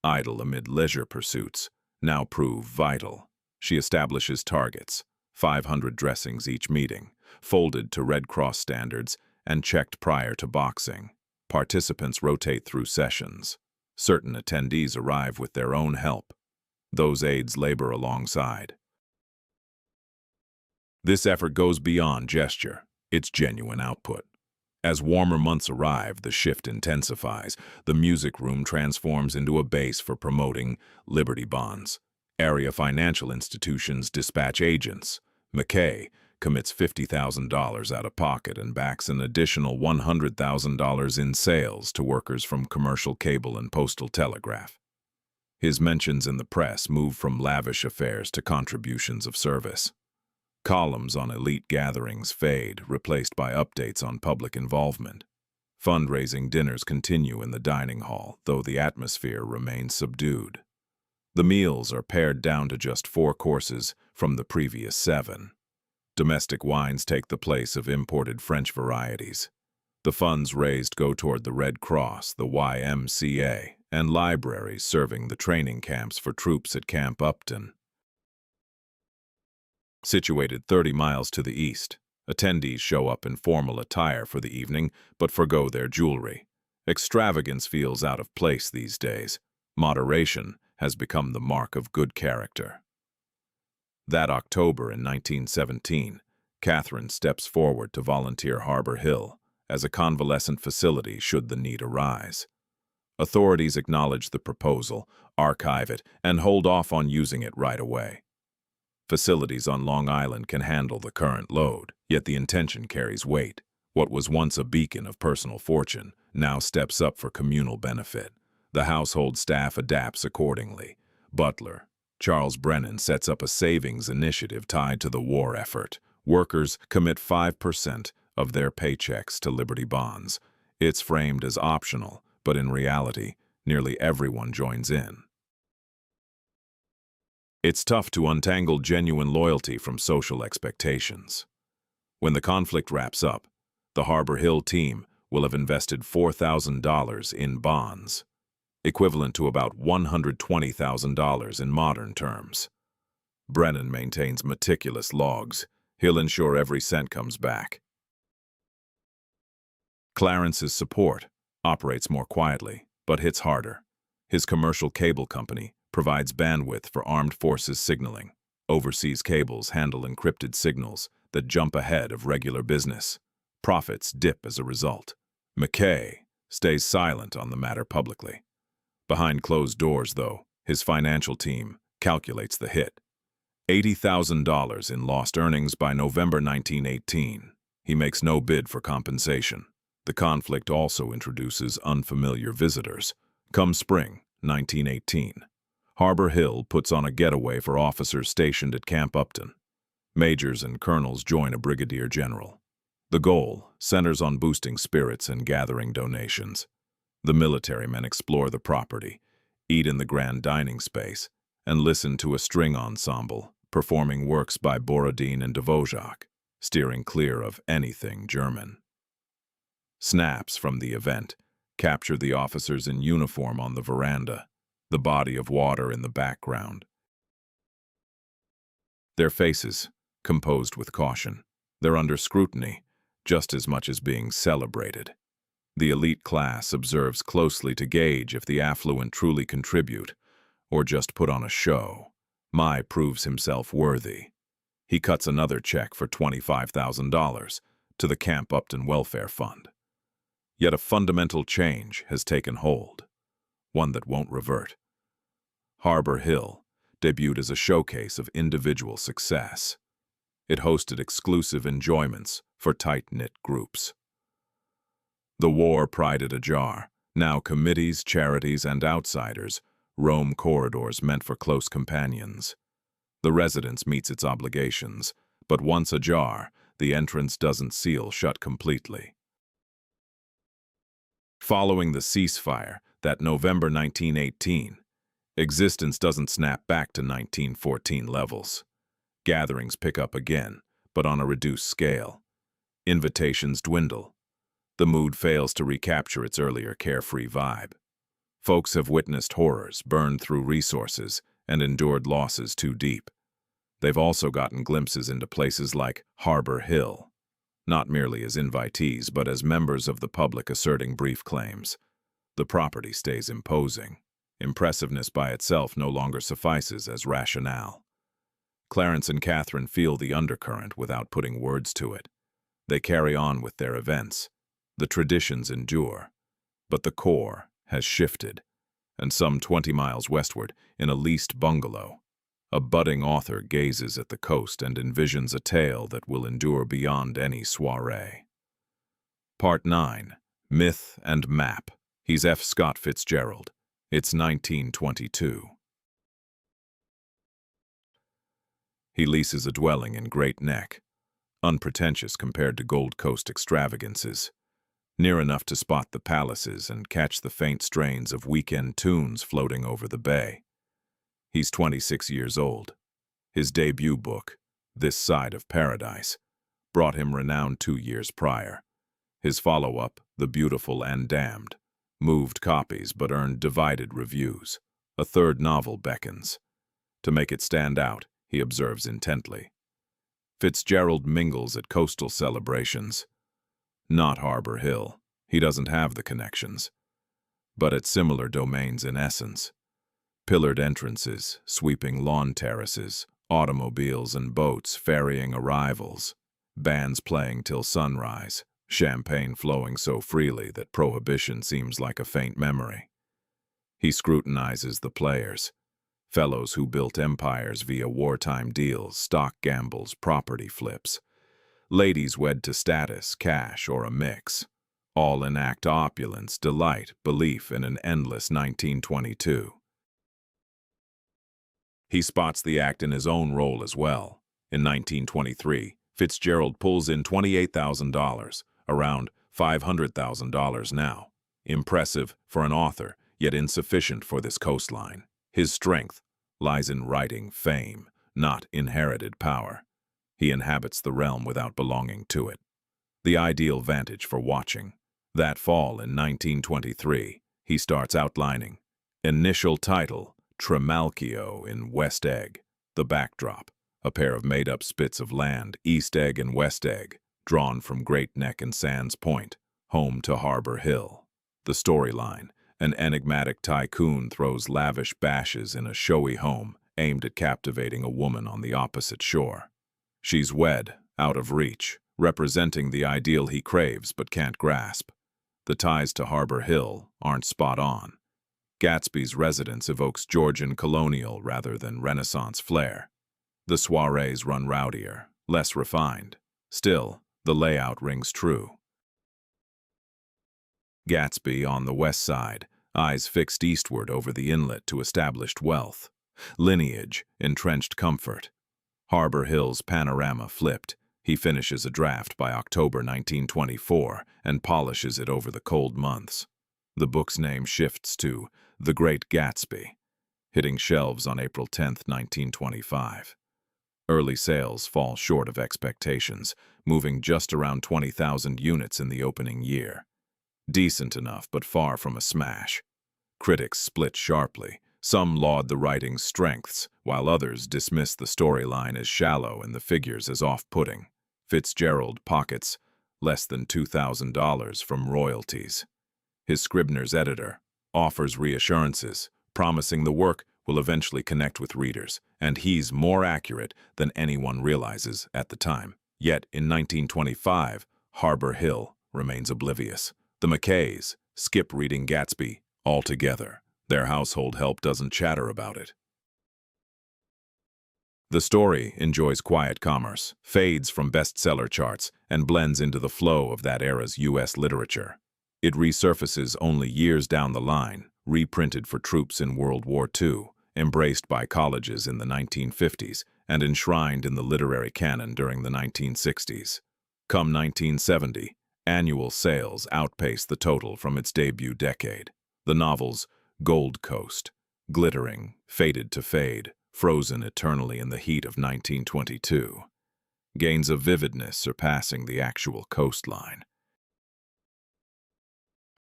idle amid leisure pursuits, now prove vital. She establishes targets, 500 dressings each meeting, folded to Red Cross standards and checked prior to boxing. Participants rotate through sessions. Certain attendees arrive with their own help. Those aides labor alongside. This effort goes beyond gesture. It's genuine output. As warmer months arrive, the shift intensifies. The music room transforms into a base for promoting Liberty bonds. Area financial institutions dispatch agents. Mackay commits $50,000 out of pocket and backs an additional $100,000 in sales to workers from commercial cable and postal telegraph. His mentions in the press move from lavish affairs to contributions of service. Columns on elite gatherings fade, replaced by updates on public involvement. Fundraising dinners continue in the dining hall, though the atmosphere remains subdued. The meals are pared down to just 4 courses from the previous 7. Domestic wines take the place of imported French varieties. The funds raised go toward the Red Cross, the YMCA, and libraries serving the training camps for troops at Camp Upton. Situated 30 miles to the east, attendees show up in formal attire for the evening but forgo their jewelry. Extravagance feels out of place these days. Moderation has become the mark of good character. That October in 1917, Catherine steps forward to volunteer Harbor Hill as a convalescent facility should the need arise. Authorities acknowledge the proposal, archive it, and hold off on using it right away. Facilities on Long Island can handle the current load, yet the intention carries weight. What was once a beacon of personal fortune now steps up for communal benefit. The household staff adapts accordingly. Butler Charles Brennan sets up a savings initiative tied to the war effort. Workers commit 5% of their paychecks to Liberty bonds. It's framed as optional, but in reality, nearly everyone joins in. It's tough to untangle genuine loyalty from social expectations. When the conflict wraps up, the Harbor Hill team will have invested $4,000 in bonds, equivalent to about $120,000 in modern terms. Brennan maintains meticulous logs. He'll ensure every cent comes back. Clarence's support operates more quietly, but hits harder. His commercial cable company provides bandwidth for armed forces signaling. Overseas cables handle encrypted signals that jump ahead of regular business. Profits dip as a result. McKay stays silent on the matter publicly. Behind closed doors, though, his financial team calculates the hit. $80,000 in lost earnings by November 1918. He makes no bid for compensation. The conflict also introduces unfamiliar visitors. Come spring 1918, Harbor Hill puts on a getaway for officers stationed at Camp Upton. Majors and colonels join a brigadier general. The goal centers on boosting spirits and gathering donations. The military men explore the property, eat in the grand dining space, and listen to a string ensemble performing works by Borodin and Dvořák, steering clear of anything German. Snaps from the event capture the officers in uniform on the veranda, the body of water in the background. Their faces, composed with caution, they're under scrutiny, just as much as being celebrated. The elite class observes closely to gauge if the affluent truly contribute, or just put on a show. Mai proves himself worthy. He cuts another check for $25,000 to the Camp Upton Welfare Fund. Yet a fundamental change has taken hold, one that won't revert. Harbor Hill debuted as a showcase of individual success. It hosted exclusive enjoyments for tight-knit groups. The war pried it ajar. Now committees, charities, and outsiders roam corridors meant for close companions. The residence meets its obligations, but once ajar, the entrance doesn't seal shut completely. Following the ceasefire, that November 1918, existence doesn't snap back to 1914 levels. Gatherings pick up again, but on a reduced scale. Invitations dwindle. The mood fails to recapture its earlier carefree vibe. Folks have witnessed horrors, burned through resources, and endured losses too deep. They've also gotten glimpses into places like Harbor Hill, not merely as invitees, but as members of the public asserting brief claims. The property stays imposing. Impressiveness by itself no longer suffices as rationale. Clarence and Catherine feel the undercurrent without putting words to it. They carry on with their events. The traditions endure, but the core has shifted, and some 20 miles westward, in a leased bungalow, a budding author gazes at the coast and envisions a tale that will endure beyond any soiree. Part 9. Myth and Map. He's F. Scott Fitzgerald. It's 1922. He leases a dwelling in Great Neck, unpretentious compared to Gold Coast extravagances, near enough to spot the palaces and catch the faint strains of weekend tunes floating over the bay. He's 26 years old. His debut book, This Side of Paradise, brought him renown 2 years prior. His follow-up, The Beautiful and Damned, moved copies but earned divided reviews. A third novel beckons. To make it stand out, he observes intently. Fitzgerald mingles at coastal celebrations. Not Harbor Hill. He doesn't have the connections. But at similar domains in essence. Pillared entrances, sweeping lawn terraces, automobiles and boats ferrying arrivals, bands playing till sunrise, champagne flowing so freely that prohibition seems like a faint memory. He scrutinizes the players, fellows who built empires via wartime deals, stock gambles, property flips, ladies wed to status, cash, or a mix, all enact opulence, delight, belief in an endless 1922. He spots the act in his own role as well. In 1923, Fitzgerald pulls in $28,000, around $500,000 now. Impressive for an author, yet insufficient for this coastline. His strength lies in writing fame, not inherited power. He inhabits the realm without belonging to it. The ideal vantage for watching. That fall in 1923, he starts outlining. Initial title, Trimalchio in West Egg. The backdrop, a pair of made-up spits of land, East Egg and West Egg, drawn from Great Neck and Sands Point, home to Harbor Hill. The storyline, an enigmatic tycoon throws lavish bashes in a showy home aimed at captivating a woman on the opposite shore. She's wed, out of reach, representing the ideal he craves but can't grasp. The ties to Harbor Hill aren't spot on. Gatsby's residence evokes Georgian colonial rather than Renaissance flair. The soirees run rowdier, less refined. Still, the layout rings true. Gatsby on the west side, eyes fixed eastward over the inlet to established wealth. Lineage, entrenched comfort. Harbor Hill's panorama flipped. He finishes a draft by October 1924 and polishes it over the cold months. The book's name shifts to The Great Gatsby, hitting shelves on April 10, 1925. Early sales fall short of expectations, moving just around 20,000 units in the opening year. Decent enough, but far from a smash. Critics split sharply. Some laud the writing's strengths, while others dismiss the storyline as shallow and the figures as off-putting. Fitzgerald pockets less than $2,000 from royalties. His Scribner's editor offers reassurances, promising the work will eventually connect with readers, and he's more accurate than anyone realizes at the time. Yet, in 1925, Harbor Hill remains oblivious. The Mackays skip reading Gatsby altogether. Their household help doesn't chatter about it. The story enjoys quiet commerce, fades from bestseller charts, and blends into the flow of that era's U.S. literature. It resurfaces only years down the line, reprinted for troops in World War II, embraced by colleges in the 1950s, and enshrined in the literary canon during the 1960s. Come 1970, annual sales outpaced the total from its debut decade. The novel's Gold Coast, glittering, faded to fade, frozen eternally in the heat of 1922. Gains of vividness surpassing the actual coastline.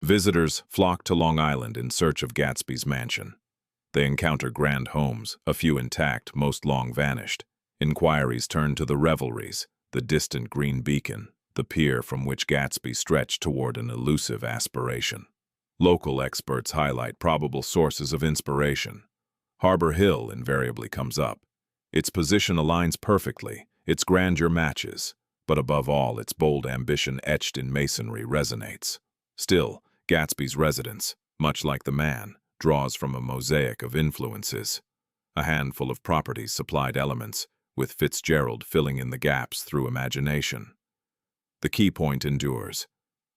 Visitors flock to Long Island in search of Gatsby's mansion. They encounter grand homes, a few intact, most long vanished. Inquiries turn to the Revelries, the distant green beacon, the pier from which Gatsby stretched toward an elusive aspiration. Local experts highlight probable sources of inspiration. Harbor Hill invariably comes up. Its position aligns perfectly, its grandeur matches, but above all, its bold ambition etched in masonry resonates. Still, Gatsby's residence, much like the man, draws from a mosaic of influences. A handful of properties supplied elements, with Fitzgerald filling in the gaps through imagination. The key point endures.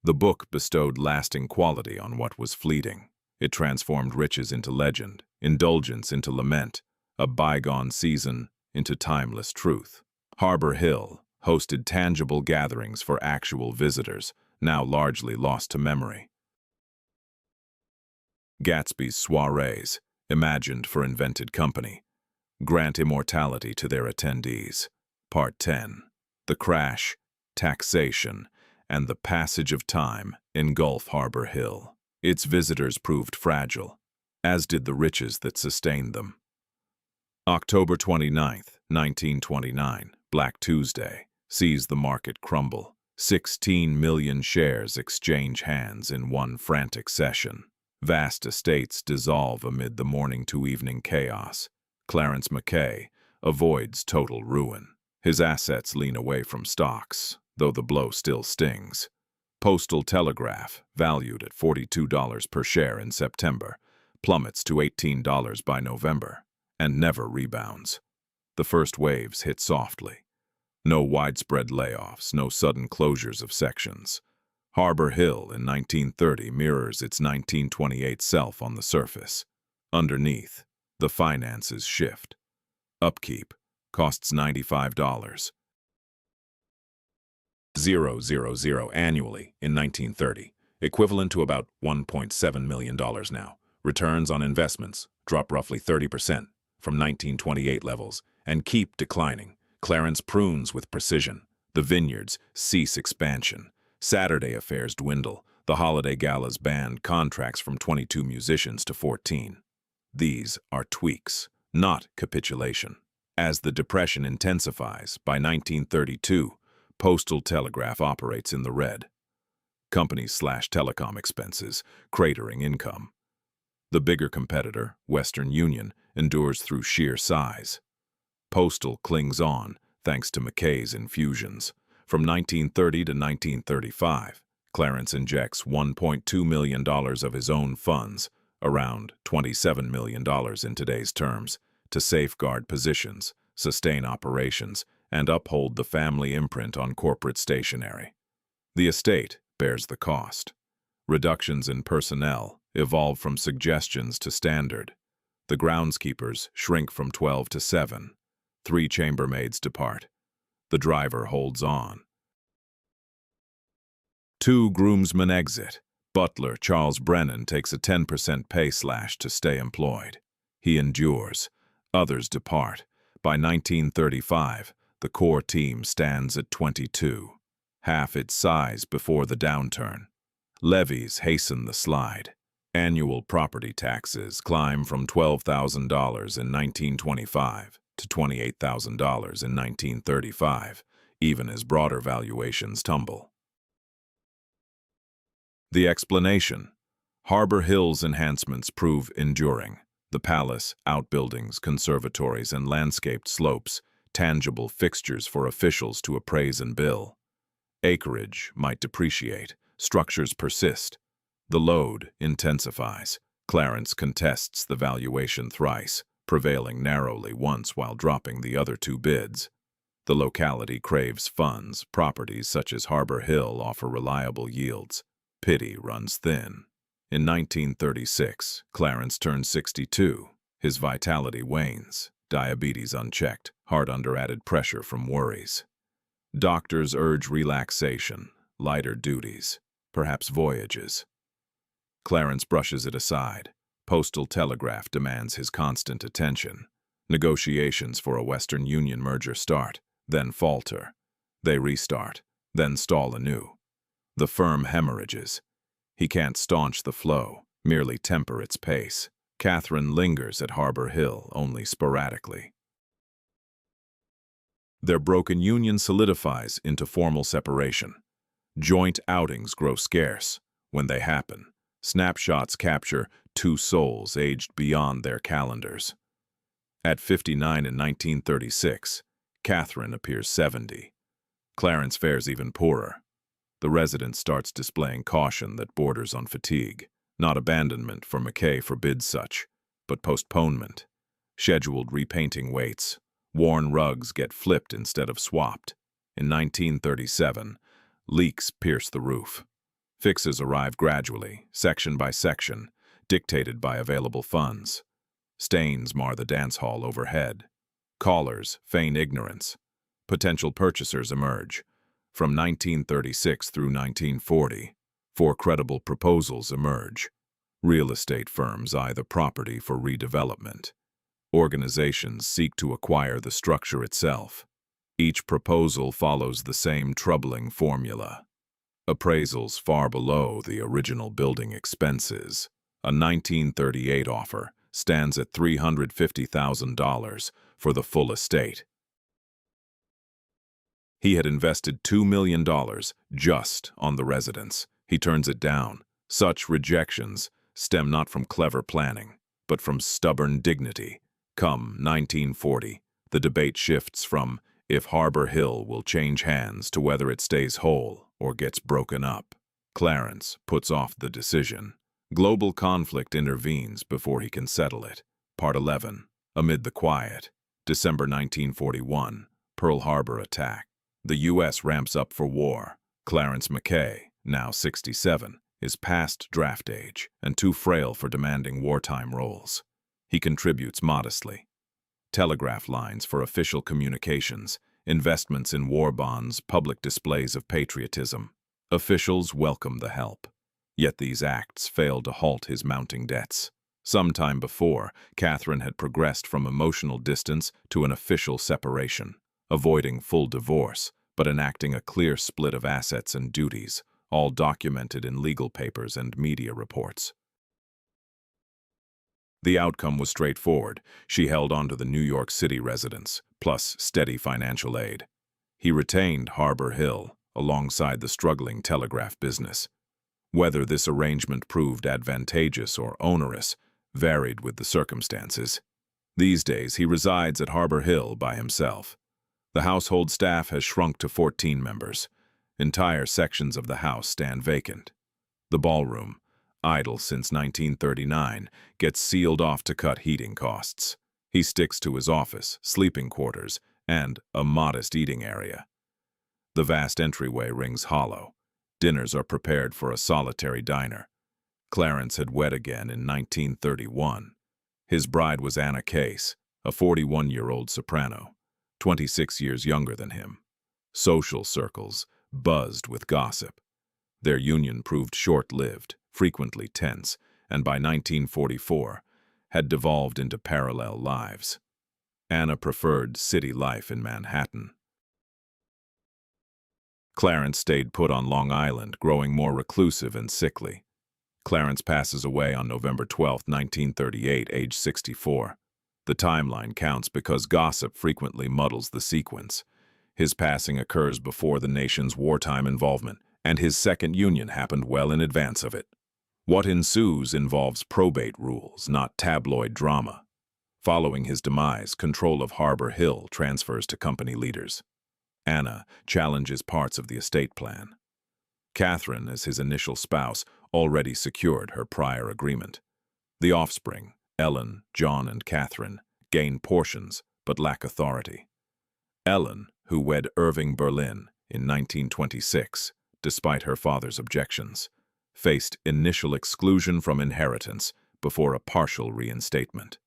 The book bestowed lasting quality on what was fleeting. It transformed riches into legend, indulgence into lament, a bygone season into timeless truth. Harbor Hill hosted tangible gatherings for actual visitors, now largely lost to memory. Gatsby's soirees, imagined for invented company, grant immortality to their attendees. Part 10. The crash, taxation, and the passage of time engulf Harbor Hill. Its visitors proved fragile, as did the riches that sustained them. October 29, 1929, Black Tuesday, sees the market crumble. 16 million shares exchange hands in one frantic session. Vast estates dissolve amid the morning to evening chaos. Clarence Mackay avoids total ruin. His assets lean away from stocks, though the blow still stings. Postal Telegraph, valued at $42 per share in September, plummets to $18 by November, and never rebounds. The first waves hit softly. No widespread layoffs, no sudden closures of sections. Harbor Hill in 1930 mirrors its 1928 self on the surface. Underneath, the finances shift. Upkeep costs $95. 000 annually in 1930, equivalent to about $1.7 million now. Returns on investments drop roughly 30%. from 1928 levels and keep declining. Clarence prunes with precision. The vineyards cease expansion. Saturday affairs dwindle. The holiday galas band contracts from 22 musicians to 14. These are tweaks, not capitulation. As the Depression intensifies, by 1932, postal telegraph operates in the red. Companies slash telecom expenses, cratering income. The bigger competitor, Western Union, endures through sheer size. Postal clings on, thanks to Mackay's infusions. From 1930 to 1935, Clarence injects $1.2 million of his own funds, around $27 million in today's terms, to safeguard positions, sustain operations, and uphold the family imprint on corporate stationery. The estate bears the cost. Reductions in personnel evolve from suggestions to standard. The groundskeepers shrink from 12 to 7. 3 chambermaids depart. The driver holds on. 2 groomsmen exit. Butler Charles Brennan takes a 10% pay slash to stay employed. He endures. Others depart. By 1935, the core team stands at 22, half its size before the downturn. Levies hasten the slide. Annual property taxes climb from $12,000 in 1925 to $28,000 in 1935, even as broader valuations tumble. The explanation: Harbor Hill's enhancements prove enduring. The palace, outbuildings, conservatories, and landscaped slopes, tangible fixtures for officials to appraise and bill. Acreage might depreciate, structures persist. The load intensifies. Clarence contests the valuation thrice, prevailing narrowly once while dropping the other 2 bids. The locality craves funds. Properties such as Harbor Hill offer reliable yields. Pity runs thin. In 1936, Clarence turns 62. His vitality wanes, diabetes unchecked, heart under added pressure from worries. Doctors urge relaxation, lighter duties, perhaps voyages. Clarence brushes it aside. Postal telegraph demands his constant attention. Negotiations for a Western Union merger start, then falter. They restart, then stall anew. The firm hemorrhages. He can't staunch the flow, merely temper its pace. Catherine lingers at Harbor Hill only sporadically. Their broken union solidifies into formal separation. Joint outings grow scarce. When they happen, snapshots capture 2 souls aged beyond their calendars. At 59 in 1936, Catherine appears 70. Clarence fares even poorer. The resident starts displaying caution that borders on fatigue. Not abandonment, for Mackay forbids such, but postponement. Scheduled repainting waits. Worn rugs get flipped instead of swapped. In 1937, leaks pierce the roof. Fixes arrive gradually, section by section, dictated by available funds. Stains mar the dance hall overhead. Callers feign ignorance. Potential purchasers emerge. From 1936 through 1940, 4 credible proposals emerge. Real estate firms eye the property for redevelopment. Organizations seek to acquire the structure itself. Each proposal follows the same troubling formula. Appraisals far below the original building expenses. A 1938 offer stands at $350,000 for the full estate. He had invested $2 million just on the residence. He turns it down. Such rejections stem not from clever planning, but from stubborn dignity. Come 1940, the debate shifts from if Harbor Hill will change hands to whether it stays whole or gets broken up. Clarence puts off the decision. Global conflict intervenes before he can settle it. Part 11. Amid the quiet. December 1941. Pearl Harbor attack. The U.S. ramps up for war. Clarence Mackay, now 67, is past draft age and too frail for demanding wartime roles. He contributes modestly. Telegraph lines for official communications, investments in war bonds, public displays of patriotism. Officials welcome the help. Yet these acts fail to halt his mounting debts. Some time before, Catherine had progressed from emotional distance to an official separation, avoiding full divorce, but enacting a clear split of assets and duties, all documented in legal papers and media reports. The outcome was straightforward. She held on to the New York City residence, plus steady financial aid. He retained Harbor Hill, alongside the struggling telegraph business. Whether this arrangement proved advantageous or onerous varied with the circumstances. These days, he resides at Harbor Hill by himself. The household staff has shrunk to 14 members. Entire sections of the house stand vacant. The ballroom, idle since 1939, gets sealed off to cut heating costs. He sticks to his office, sleeping quarters, and a modest eating area. The vast entryway rings hollow. Dinners are prepared for a solitary diner. Clarence had wed again in 1931. His bride was Anna Case, a 41-year-old soprano, 26 years younger than him. Social circles buzzed with gossip. Their union proved short-lived, frequently tense, and by 1944 had devolved into parallel lives. Anna preferred city life in Manhattan. Clarence stayed put on Long Island, growing more reclusive and sickly. Clarence passes away on November 12, 1938, age 64. The timeline counts because gossip frequently muddles the sequence. His passing occurs before the nation's wartime involvement, and his second union happened well in advance of it. What ensues involves probate rules, not tabloid drama. Following his demise, control of Harbor Hill transfers to company leaders. Anna challenges parts of the estate plan. Catherine, as his initial spouse, already secured her prior agreement. The offspring, Ellen, John, and Catherine, gain portions but lack authority. Ellen, who wed Irving Berlin in 1926, despite her father's objections, faced initial exclusion from inheritance before a partial reinstatement.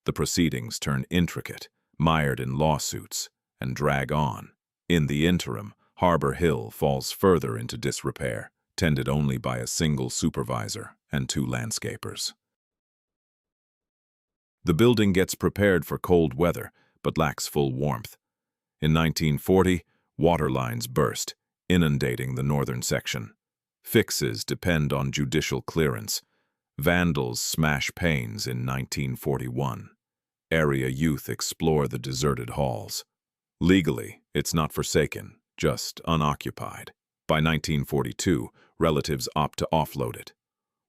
The proceedings turn intricate, mired in lawsuits, and drag on. In the interim, Harbor Hill falls further into disrepair, tended only by a single supervisor and 2 landscapers. The building gets prepared for cold weather, but lacks full warmth. In 1940, water lines burst, inundating the northern section. Fixes depend on judicial clearance. Vandals smash panes in 1941. Area youth explore the deserted halls. Legally, it's not forsaken, just unoccupied. By 1942, relatives opt to offload it.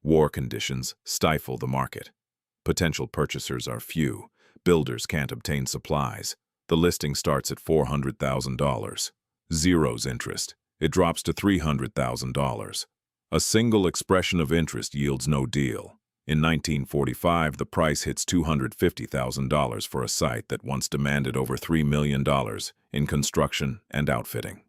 War conditions stifle the market. Potential purchasers are few. Builders can't obtain supplies. The listing starts at $400,000. Zero's interest. It drops to $300,000. A single expression of interest yields no deal. In 1945, the price hits $250,000 for a site that once demanded over $3 million in construction and outfitting.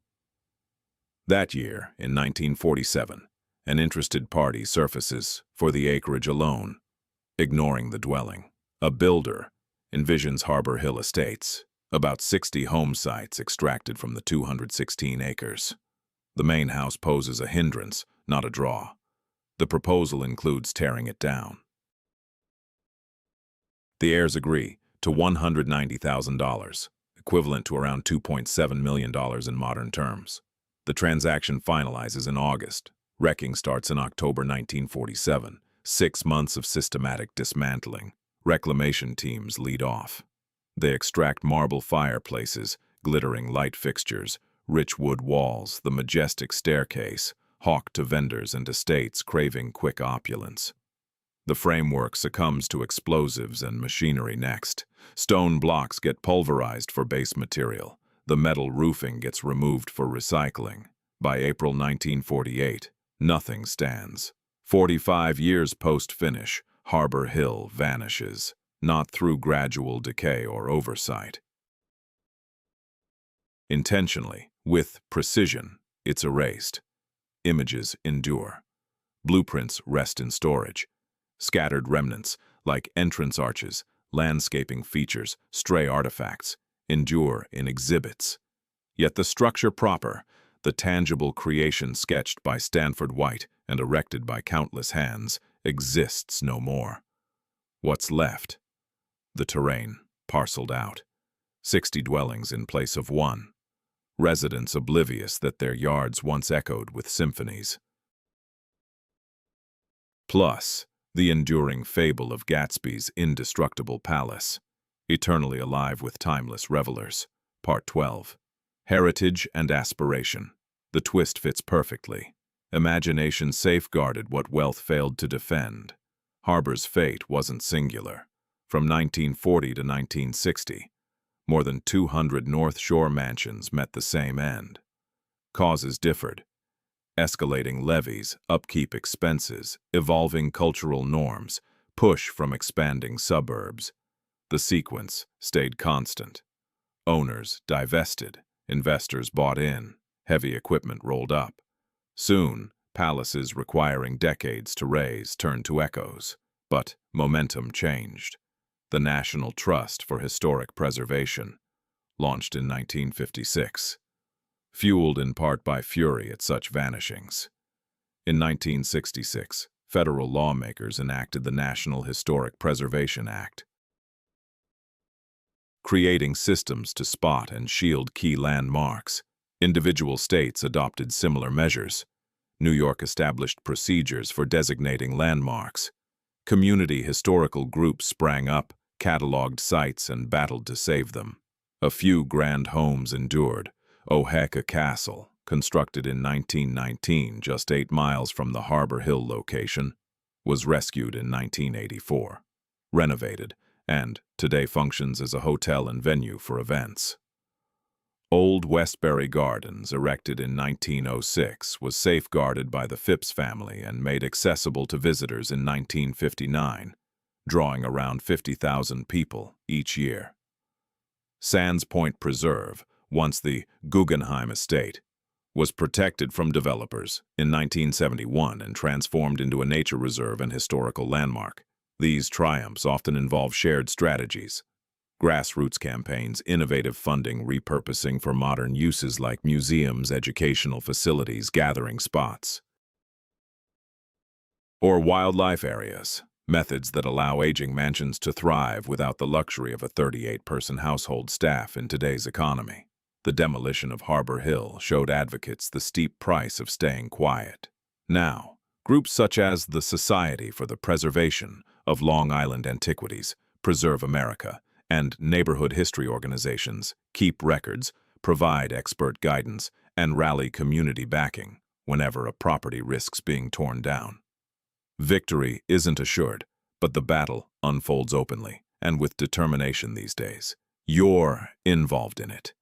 That year, in 1947, an interested party surfaces for the acreage alone, ignoring the dwelling. A builder envisions Harbor Hill Estates, about 60 home sites extracted from the 216 acres. The main house poses a hindrance, not a draw. The proposal includes tearing it down. The heirs agree to $190,000, equivalent to around $2.7 million in modern terms. The transaction finalizes in August. Wrecking starts in October 1947, 6 months of systematic dismantling. Reclamation teams lead off. They extract marble fireplaces, glittering light fixtures, rich wood walls, the majestic staircase, hawked to vendors and estates craving quick opulence. The framework succumbs to explosives and machinery next. Stone blocks get pulverized for base material. The metal roofing gets removed for recycling. By April 1948, nothing stands. 45 years post-finish, Harbor Hill vanishes, not through gradual decay or oversight. Intentionally, with precision, it's erased. Images endure. Blueprints rest in storage. Scattered remnants, like entrance arches, landscaping features, stray artifacts, endure in exhibits. Yet the structure proper, the tangible creation sketched by Stanford White and erected by countless hands, exists no more. What's left? The terrain, parceled out. 60 dwellings in place of one. Residents oblivious that their yards once echoed with symphonies. Plus, the enduring fable of Gatsby's indestructible palace, eternally alive with timeless revelers. Part 12. Heritage and aspiration. The twist fits perfectly. Imagination safeguarded what wealth failed to defend. Harbor's fate wasn't singular. From 1940 to 1960, more than 200 North Shore mansions met the same end. Causes differed. Escalating levies, upkeep expenses, evolving cultural norms, push from expanding suburbs. The sequence stayed constant. Owners divested, investors bought in, heavy equipment rolled up. Soon, palaces requiring decades to raise turned to echoes. But momentum changed. The National Trust for Historic Preservation, launched in 1956, fueled in part by fury at such vanishings. In 1966, federal lawmakers enacted the National Historic Preservation Act, creating systems to spot and shield key landmarks. Individual states adopted similar measures. New York established procedures for designating landmarks. Community historical groups sprang up, cataloged sites, and battled to save them. A few grand homes endured. Oheka Castle, constructed in 1919 just 8 miles from the Harbor Hill location, was rescued in 1984, renovated, and today functions as a hotel and venue for events. Old Westbury Gardens, erected in 1906, was safeguarded by the Phipps family and made accessible to visitors in 1959, drawing around 50,000 people each year. Sands Point Preserve, once the Guggenheim Estate, was protected from developers in 1971 and transformed into a nature reserve and historical landmark. These triumphs often involve shared strategies. Grassroots campaigns, innovative funding, repurposing for modern uses like museums, educational facilities, gathering spots, or wildlife areas, methods that allow aging mansions to thrive without the luxury of a 38-person household staff in today's economy. The demolition of Harbor Hill showed advocates the steep price of staying quiet. Now, groups such as the Society for the Preservation of Long Island Antiquities, Preserve America, and neighborhood history organizations keep records, provide expert guidance, and rally community backing whenever a property risks being torn down. Victory isn't assured, but the battle unfolds openly and with determination these days. You're involved in it.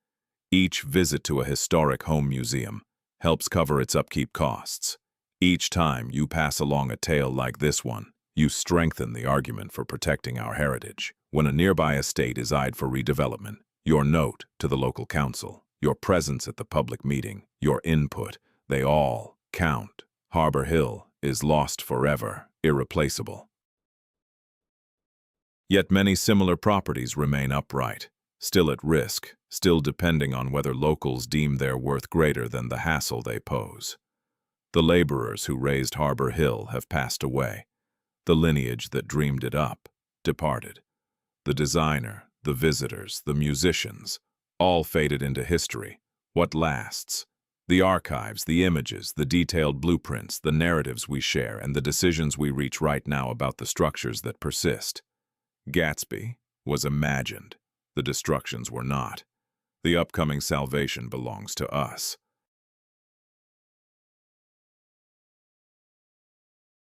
Each visit to a historic home museum helps cover its upkeep costs. Each time you pass along a tale like this one, you strengthen the argument for protecting our heritage. When a nearby estate is eyed for redevelopment, your note to the local council, your presence at the public meeting, your input, they all count. Harbor Hill is lost forever, irreplaceable. Yet many similar properties remain upright, still at risk, still depending on whether locals deem their worth greater than the hassle they pose. The laborers who raised Harbor Hill have passed away. The lineage that dreamed it up departed. The designer, the visitors, the musicians, all faded into history. What lasts? The archives, the images, the detailed blueprints, the narratives we share, and the decisions we reach right now about the structures that persist. Gatsby was imagined. The destructions were not. The upcoming salvation belongs to us.